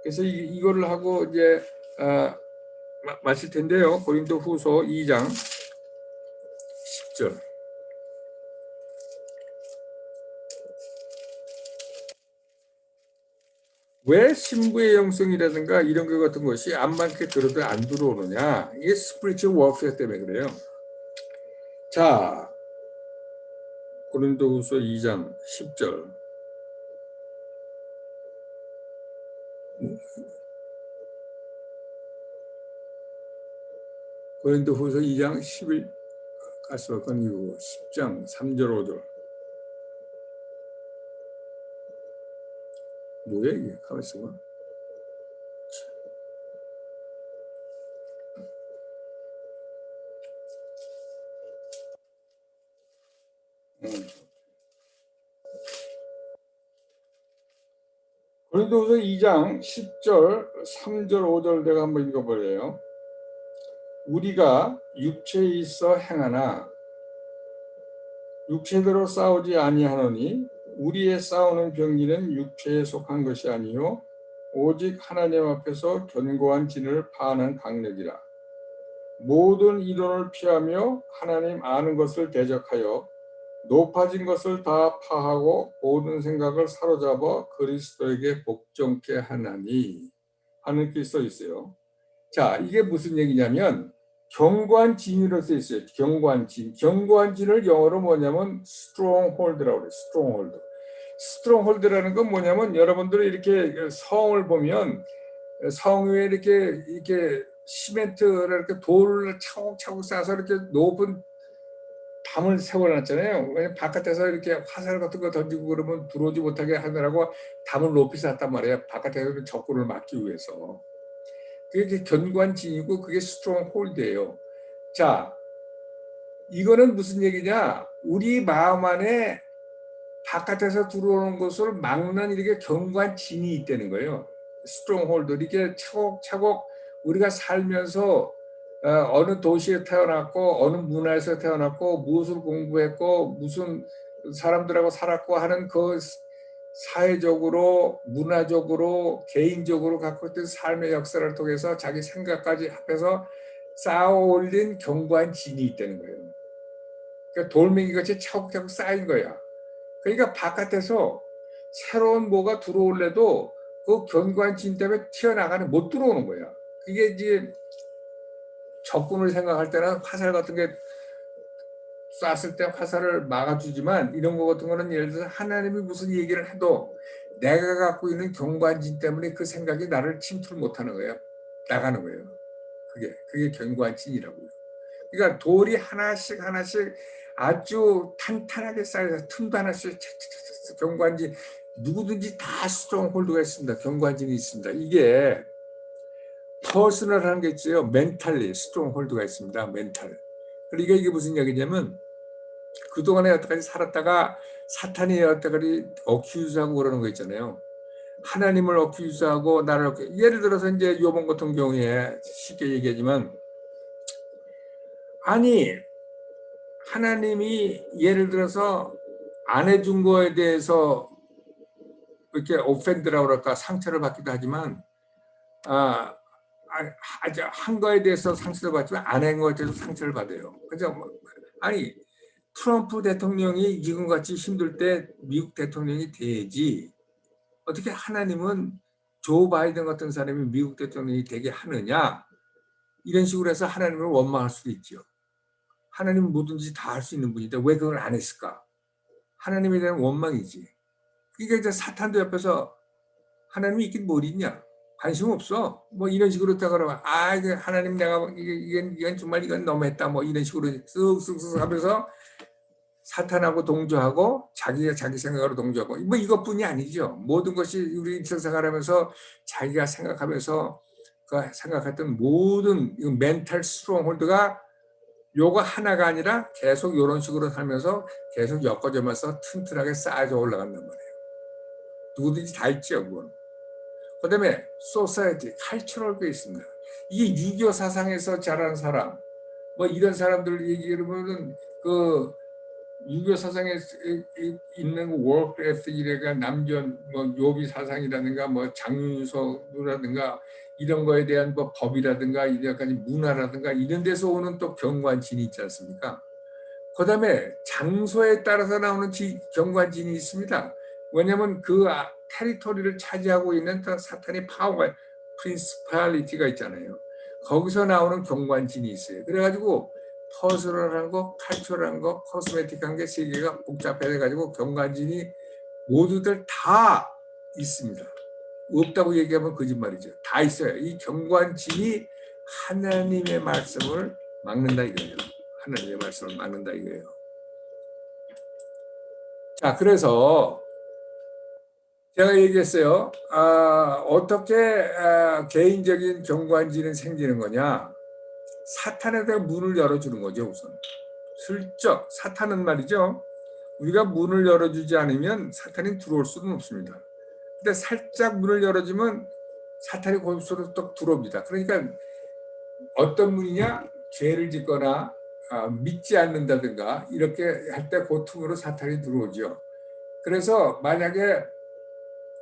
그래서 이거를 하고 이제 마칠 텐데요. 고린도후서 2장 10절. 왜 신부의 영성이라든가 이런 것 같은 것이 안 많게 들어도 안 들어오느냐? 이게 스피리추얼 워페어 때문에 그래요. 자, 고린도후서 2장 10절. 고린도후서 2장 11 가시건 이후 10장 3절 5절. 뭐야 이게? 가만 있어봐. 고린도후서 2장 10절 3절 5절 내가 한번 읽어보래요. 우리가 육체에 있어 행하나 육체대로 싸우지 아니하노니 우리의 싸우는 병기는 육체에 속한 것이 아니요 오직 하나님 앞에서 견고한 진을 파하는 강력이라. 모든 이론을 피하며 하나님 아는 것을 대적하여 높아진 것을 다 파하고 모든 생각을 사로잡아 그리스도에게 복종케 하나니 하는 게 써 있어요. 자, 이게 무슨 얘기냐면 견고한 진이라고 써 있어요. 견고한 진. 견고한 진을 영어로 뭐냐면 stronghold라고 그래요. stronghold. stronghold라는 건 뭐냐면 여러분들이 이렇게 성을 보면 성 위에 이렇게 시멘트를 이렇게 돌을 차곡차곡 쌓아서 이렇게 높은 담을 세워놨잖아요. 왜냐면 바깥에서 이렇게 화살 같은 거 던지고 그러면 들어오지 못하게 하느라고 담을 높이 쌓았단 말이에요. 바깥에서 적군을 막기 위해서. 그게 견고한 진이고 그게 스트롱 홀드예요. 자, 이거는 무슨 얘기냐? 우리 마음 안에 바깥에서 들어오는 것을 막는 이렇게 견고한 진이 있다는 거예요. 스트롱 홀드. 이렇게 차곡차곡 우리가 살면서 어느 도시에 태어났고 어느 문화에서 태어났고 무엇을 공부했고 무슨 사람들하고 살았고 하는 그 사회적으로 문화적으로 개인적으로 갖고 있던 삶의 역사를 통해서 자기 생각까지 합해서 쌓아 올린 견고한 진이 있다는 거예요. 그러니까 돌멩이같이 차곡차곡 쌓인 거야. 그러니까 바깥에서 새로운 뭐가 들어올래도 그 견고한 진 때문에 튀어나가는 못 들어오는 거야. 그게 이제 적군을 생각할 때는 화살 같은 게 쐈을 때 화살을 막아주지만 이런 거 같은 거는 예를 들어서 하나님이 무슨 얘기를 해도 내가 갖고 있는 견고한 진 때문에 그 생각이 나를 침투를 못하는 거예요. 나가는 거예요. 그게 견고한 진이라고요. 그러니까 돌이 하나씩 아주 탄탄하게 쌓여서 틈도 하나씩 견고한 진, 누구든지 다 스트롱홀드가 있습니다. 견고한 진이 있습니다. 이게 퍼스널한 게 있어요. 멘탈리 스트롱홀드가 있습니다. 멘탈. 그러니까 이게 무슨 얘기냐면 그동안에 여태까지 살았다가 사탄이 여태까지 어큐즈하고 그러는 거 있잖아요. 하나님을 어큐즈하고 나를 예를 들어서 이제 요번 같은 경우에 쉽게 얘기하지만 아니 하나님이 예를 들어서 안 해준 거에 대해서 이렇게 오펜드라고 그럴까 상처를 받기도 하지만 한 거에 대해서 상처를 받지만 안 한 거에 대해서 상처를 받아요. 그죠? 아니 트럼프 대통령이 지금같이 힘들 때 미국 대통령이 돼야지 어떻게 하나님은 조 바이든 같은 사람이 미국 대통령이 되게 하느냐 이런 식으로 해서 하나님을 원망할 수도 있죠. 하나님은 뭐든지 다 할 수 있는 분인데 왜 그걸 안 했을까? 하나님에 대한 원망이지. 그러니까 이제 사탄도 옆에서 하나님이 있긴 뭘 있냐? 관심 없어. 뭐 이런 식으로 했다 그러면 이게 하나님 내가 이건 정말 이건 너무했다. 뭐 이런 식으로 쓱쓱쓱 하면서 사탄하고 동조하고 자기가 자기 생각으로 동조하고 뭐 이것뿐이 아니죠. 모든 것이 우리 일상생활하면서 자기가 생각하면서 그 생각했던 모든 멘탈 스트롱홀드가 요거 하나가 아니라 계속 이런 식으로 살면서 계속 엮어지면서 튼튼하게 쌓여져 올라간단 말이에요. 누구든지 다 있죠, 그건. 그다음에 소사이티, 칼처럴 게 있습니다. 이게 유교 사상에서 자란 사람, 뭐 이런 사람들 얘기하면은 그 유교 사상에 있는 워크 에틱이라든가 남전 뭐 요비 사상이라든가 뭐 장윤서라든가 이런 거에 대한 뭐 법이라든가 이래까지 문화라든가 이런 데서 오는 또 경관진이 있지 않습니까? 그다음에 장소에 따라서 나오는 경관진이 있습니다. 왜냐하면 그 테리토리를 차지하고 있는 사탄의 파워가 프린시팔리티가 있잖아요. 거기서 나오는 경관진이 있어요. 그래가지고 퍼스널한 거, 칼처럴한 거, 코스메틱한 게 세 개가 복잡해가지고 경관진이 모두들 다 있습니다. 없다고 얘기하면 거짓말이죠. 다 있어요. 이 경관진이 하나님의 말씀을 막는다 이거예요. 하나님의 말씀을 막는다 이거예요. 자, 그래서 제가 얘기했어요. 어떻게 개인적인 경관진은 생기는 거냐? 사탄에다가 문을 열어주는 거죠, 우선. 슬쩍 사탄은 말이죠. 우리가 문을 열어주지 않으면 사탄이 들어올 수는 없습니다. 근데 살짝 문을 열어주면 사탄이 거기서 또 들어옵니다. 그러니까 어떤 문이냐? 죄를 짓거나 믿지 않는다든가 이렇게 할 때 그 틈으로 사탄이 들어오죠. 그래서 만약에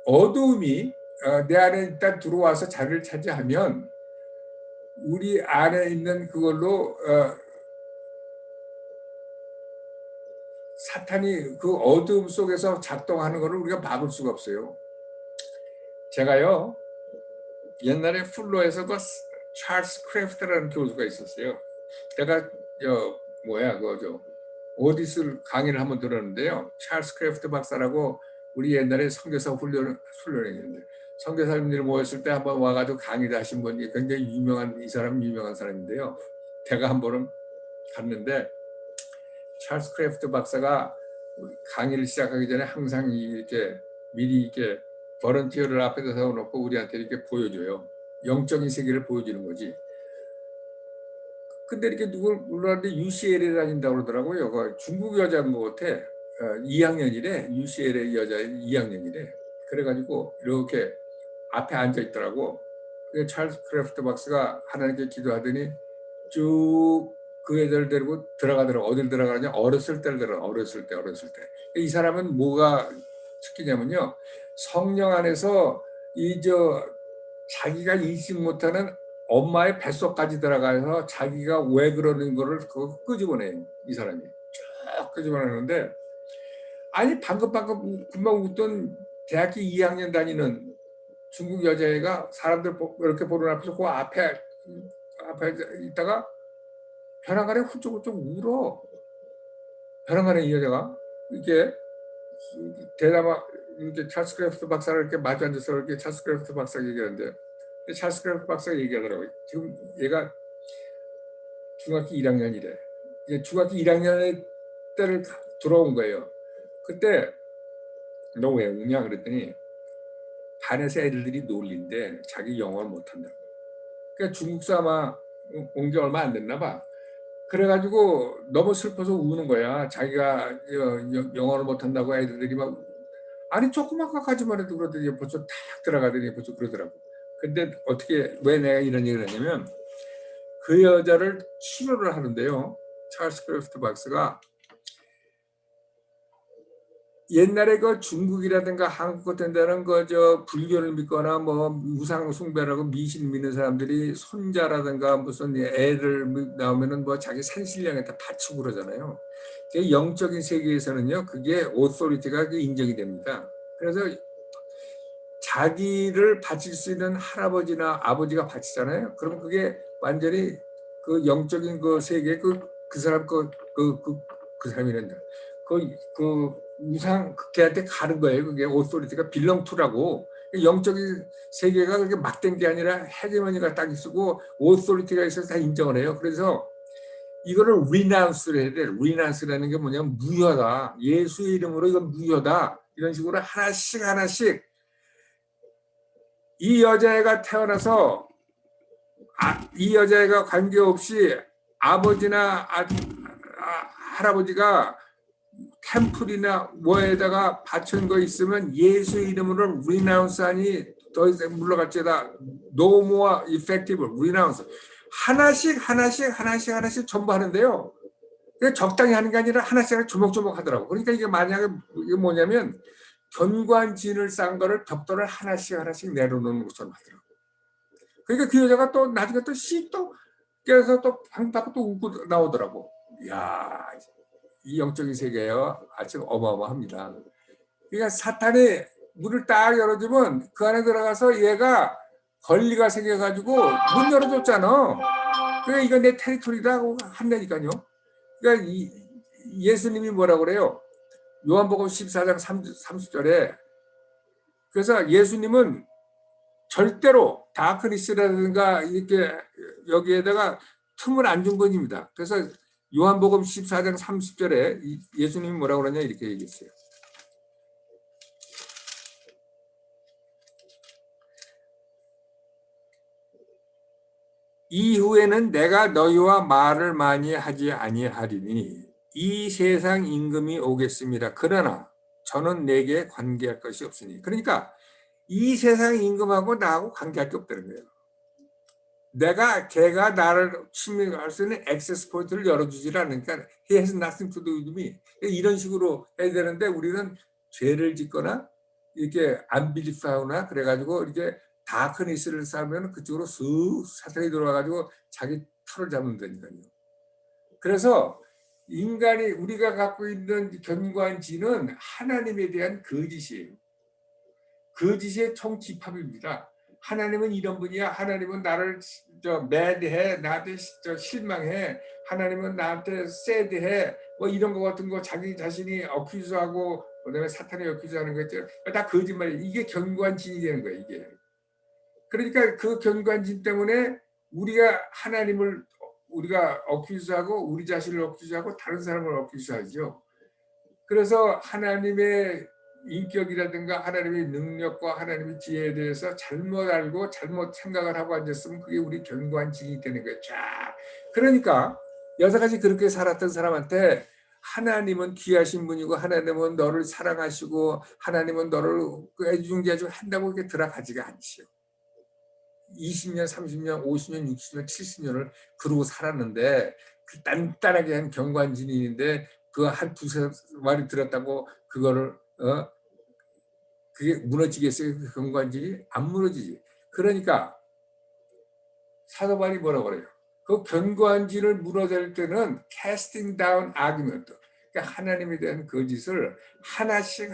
어두움이 내 안에 일단 들어와서 자리를 차지하면 우리 안에 있는 그걸로 사탄이 그 어두움 속에서 작동하는 것을 우리가 막을 수가 없어요. 제가요 옛날에 플로에서 그 찰스 크래프트라는 교수가 있었어요. 제가 오디슬 강의를 한번 들었는데요. 찰스 크래프트 박사라고 우리 옛날에 선교사 훈련했는데 선교사님들이 모였을 때 한번 와가지고 강의를 하신 분이 굉장히 유명한 이 사람 유명한 사람인데요. 제가 한 번은 갔는데 찰스 크래프트 박사가 강의를 시작하기 전에 항상 이렇게 미리 이렇게 버런티어를 앞에다 세워놓고 우리한테 이렇게 보여줘요. 영적인 세계를 보여주는 거지. 근데 이렇게 누굴 몰랐는데 UCL에 다닌다고 그러더라고요. 그 중국 여자인 것 같아. 2학년이래. UCL의 여자 2학년이래. 그래가지고 이렇게 앞에 앉아 있더라고. 찰스 크래프트 박사가 하나님께 기도하더니 쭉 그 애들 데리고 들어가더라고. 어딜 들어가느냐? 어렸을 때를 들어가. 어렸을 때. 이 사람은 뭐가 특기냐면요. 성령 안에서 자기가 인식 못하는 엄마의 뱃속까지 들어가서 자기가 왜 그러는 거를 그거 끄집어내요. 이 사람이 쭉 끄집어내는데 아니 방금 금방 웃던 대학교 2학년 다니는 중국 여자애가 사람들 이렇게 보는 앞에서 그 앞에 있다가 벼랑간에 훌쩍훌쩍 울어. 벼랑간에 이 여자가 이렇게 이렇게 찰스 크래프트 박사를 이렇게 마주 앉아서 이렇게 찰스 크래프트 박사 얘기하는데 찰스 크래프트 박사가 얘기하더라고요. 지금 얘가 중학교 1학년이래. 중학교 1학년 때를 들어온 거예요. 그때 너 왜 우냐 그랬더니 반에서 애들이 놀린대. 자기 영어를 못한다고. 그러니까 중국 사람 온 지 얼마 안 됐나 봐. 그래가지고 너무 슬퍼서 우는 거야. 자기가 영어를 못한다고 애들이 막 아니 조그만 것까지만 해도 그러더니 벌써 탁 들어가더니 벌써 그러더라고. 근데 왜 내가 이런 얘기를 하냐면 그 여자를 치료를 하는데요. 찰스 크래프트 박사가 옛날에 그 중국이라든가 한국 같은 데는 불교를 믿거나 뭐 우상 숭배라고 미신 믿는 사람들이 손자라든가 무슨 애를 나오면은 뭐 자기 산신령에다 바치고 그러잖아요. 영적인 세계에서는요, 그게 오토리티가 인정이 됩니다. 그래서 자기를 바칠 수 있는 할아버지나 아버지가 바치잖아요. 그럼 그게 완전히 그 영적인 그 세계 그 사람 그 사람이란다. 그 우상 걔한테 가는 거예요. 그게 오토리티가 빌렁투라고. 영적인 세계가 그렇게 막된 게 아니라 헤게모니가 딱 있고 오토리티가 있어서 다 인정을 해요. 그래서 이거를 renounce를 해야 돼. renounce라는 게 뭐냐면 무효다. 예수의 이름으로 이건 무효다. 이런 식으로 하나씩 하나씩 이 여자애가 태어나서 이 여자애가 관계없이 아버지나 할아버지가 템플이나 뭐에다가 바친 거 있으면 예수의 이름으로 renounce하니 더 이상 물러갈지어다. No more effective renounce. 하나씩 전부 하는데요. 적당히 하는 게 아니라 하나씩 조목조목 하더라고. 그러니까 이게 만약에 이게 뭐냐면 견고한 진을 쌓은 거를 벽돌을 하나씩 내려놓는 것처럼 하더라고. 그러니까 그 여자가 또 나중에 또 또 깨서 또 방금 또 웃고 나오더라고. 이야, 이 영적인 세계요 아주 어마어마합니다. 그러니까 사탄이 문을 딱 열어주면 그 안에 들어가서 얘가 권리가 생겨가지고 문 열어줬잖아. 그러니까 이거 내 테리토리라고 한다니까요. 그러니까 예수님이 뭐라고 그래요? 요한복음 14장 30절에 그래서 예수님은 절대로 다크니스라든가 이렇게 여기에다가 틈을 안 준 분입니다. 그래서 요한복음 14장 30절에 예수님이 뭐라고 그러냐 이렇게 얘기했어요. 이후에는 내가 너희와 말을 많이 하지 아니하리니 이 세상 임금이 오겠습니다. 그러나 저는 내게 관계할 것이 없으니. 그러니까 이 세상 임금하고 나하고 관계할 게 없다는 거예요. 걔가 나를 침입할 수 있는 액세스 포인트를 열어주질 않으니까 he has nothing to do with me. 이런 식으로 해야 되는데 우리는 죄를 짓거나 이렇게 unbelief하거나 그래가지고 이렇게 다크니스를 쌓으면 그쪽으로 쑥 사탄이 들어와가지고 자기 털을 잡으면 되니까요. 그래서 인간이 우리가 갖고 있는 견고한 진은 하나님에 대한 거짓이에요. 거짓의 총집합입니다. 하나님은 이런 분이야. 하나님은 나를 매드해, 나한테 실망해. 하나님은 나한테 새드해. 뭐 이런 거 같은 거 자기 자신이 어큐즈하고 그다음에 사탄이 어큐즈하는 거 있죠. 다 거짓말이에요. 이게 견고한 진이 되는 거예요. 이게. 그러니까 그 견고한 진 때문에 우리가 하나님을 우리가 어큐즈하고 우리 자신을 어큐즈하고 다른 사람을 어큐즈하죠. 그래서 하나님의 인격이라든가 하나님의 능력과 하나님의 지혜에 대해서 잘못 알고 잘못 생각을 하고 앉았으면 그게 우리 견고한 진이 되는 거예요. 자, 그러니까 여태까지 그렇게 살았던 사람한테 하나님은 귀하신 분이고 하나님은 너를 사랑하시고 하나님은 너를 애중재중 한다고 이렇게 들어가지가 않지요. 20년, 30년, 50년, 60년, 70년을 그러고 살았는데 그 단단하게 한 견고한 진인데 그 한 두세 마리 들었다고 그거를 그게 무너지겠어요? 그 견고한 진이 안 무너지지. 그러니까 사도 바울이 뭐라고 그래요? 그 견고한 진을 무너질 때는 casting down argument. 그러니까 하나님에 대한 거짓을 하나씩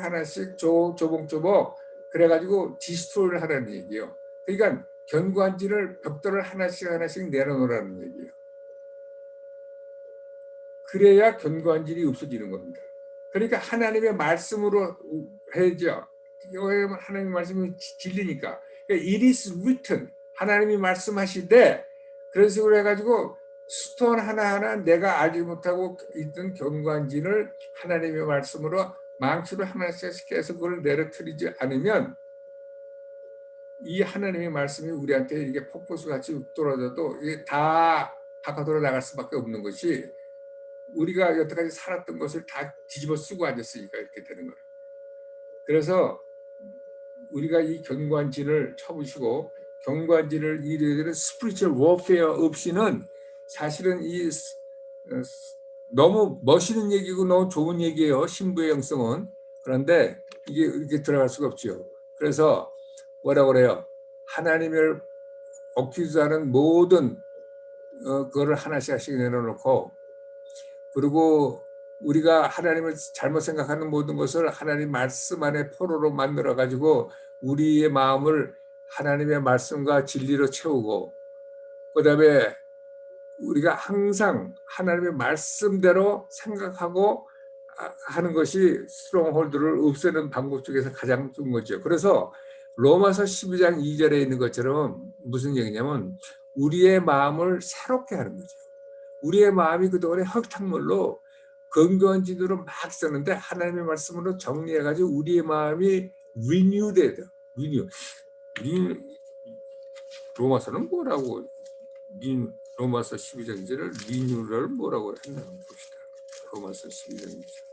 조목조목 그래가지고 디스트로이를 하라는 얘기예요. 그러니까 견고한 진을 벽돌을 하나씩 내려놓으라는 얘기예요. 그래야 견고한 진이 없어지는 겁니다. 그러니까 하나님의 말씀으로 해야죠. 하나님의 말씀이 진리니까. 그러니까 it is written. 하나님이 말씀하시되 그런 식으로 해가지고 스톤 하나하나 내가 알지 못하고 있던 견고한 진을 하나님의 말씀으로 망치로 하나씩 해서 그걸 내려뜨리지 않으면 이 하나님의 말씀이 우리한테 이게 폭포수같이 떨어져도 이게 다 바깥으로 나갈 수밖에 없는 것이 우리가 여태까지 살았던 것을 다 뒤집어 쓰고 앉았으니까 이렇게 되는 거예요. 그래서 우리가 이 견고한 진을 쳐보시고 견고한 진을 이루는 스피리추얼 워페어 없이는 사실은 이 너무 멋있는 얘기고 너무 좋은 얘기예요. 신부의 영성은. 그런데 이게 이렇게 들어갈 수가 없죠. 그래서 뭐라고 그래요? 하나님을 어큐즈하는 모든 그거를 하나씩 내려놓고 그리고 우리가 하나님을 잘못 생각하는 모든 것을 하나님 말씀 안에 포로로 만들어 가지고 우리의 마음을 하나님의 말씀과 진리로 채우고 그다음에 우리가 항상 하나님의 말씀대로 생각하고 하는 것이 스트롱홀드를 없애는 방법 중에서 가장 좋은 거죠. 그래서 로마서 12장 2절에 있는 것처럼 무슨 얘기냐면 우리의 마음을 새롭게 하는 거죠. 우리의 마음이 그동안에 흙탕물로 건건지도로 막 썼는데 하나님의 말씀으로 정리해가지고 우리의 마음이 renewed, 로마서는 뭐라고 로마서 12장제를 renew를 뭐라고 했나 봅시다. 로마서 12장 2절.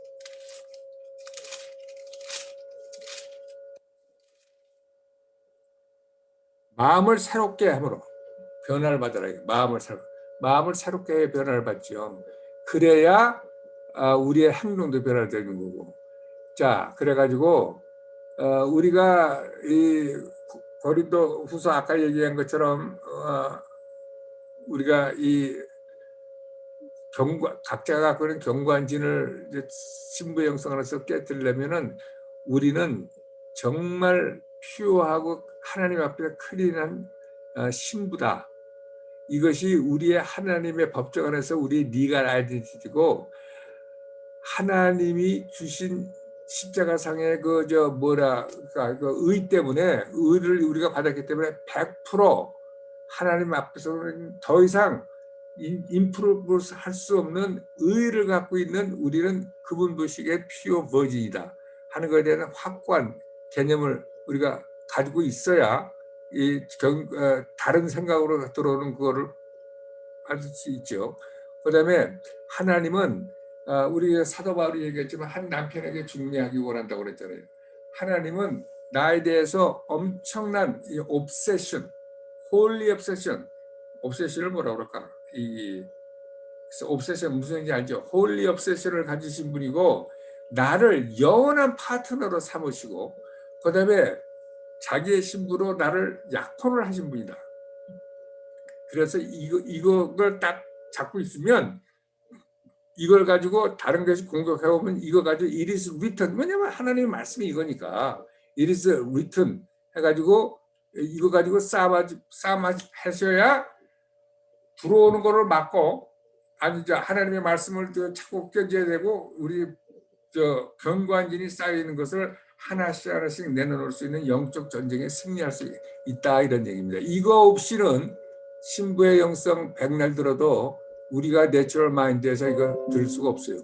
마음을 새롭게 함으로 변화를 받으라. 마음을 새롭게 해 변화를 받죠. 그래야 우리의 행동도 변화되는 거고. 자, 그래가지고 우리가 이 고린도후서 아까 얘기한 것처럼 우리가 이 각자가 그런 경관진을 신부 형성 안에서 깨뜨리려면은 우리는 정말 피요하고 하나님 앞에 클린한 신부다. 이것이 우리의 하나님의 법정 안에서 우리의 리갈 아이덴티티고 하나님이 주신 십자가상의 그 의 때문에 의를 우리가 받았기 때문에 100% 하나님 앞에서는 더 이상 임프루브 할 수 없는 의를 갖고 있는 우리는 그분 보시기에 피어 버진이다 하는 것에 대한 확고한 개념을 우리가 가지고 있어야 다른 생각으로 들어오는 그거를 알 수 있죠. 그다음에 하나님은 우리 사도 바울이 얘기했지만 한 남편에게 중매하기 원한다고 그랬잖아요. 하나님은 나에 대해서 엄청난 이 obsession, holy obsession, obsession을 뭐라고 그럴까? 이 obsession 무슨 얘기인지 알죠? holy obsession을 가지신 분이고 나를 영원한 파트너로 삼으시고 그다음에 자기의 신부로 나를 약혼을 하신 분이다. 그래서 이걸 딱 잡고 있으면 이걸 가지고 다른 것이 공격해 오면 이거 가지고 it is written. 왜냐면 하나님의 말씀이 이거니까 it is written 해가지고 이거 가지고 싸움하셔야 들어오는 거를 막고 아니 하나님의 말씀을 자꾸 껴줘야 되고 우리 경관진이 쌓여 있는 것을 하나씩 내놓을 수 있는 영적 전쟁에 승리할 수 있다 이런 얘기입니다. 이거 없이는 신부의 영성 백날 들어도 우리가 내추럴 마인드에서 이거 들을 수가 없어요.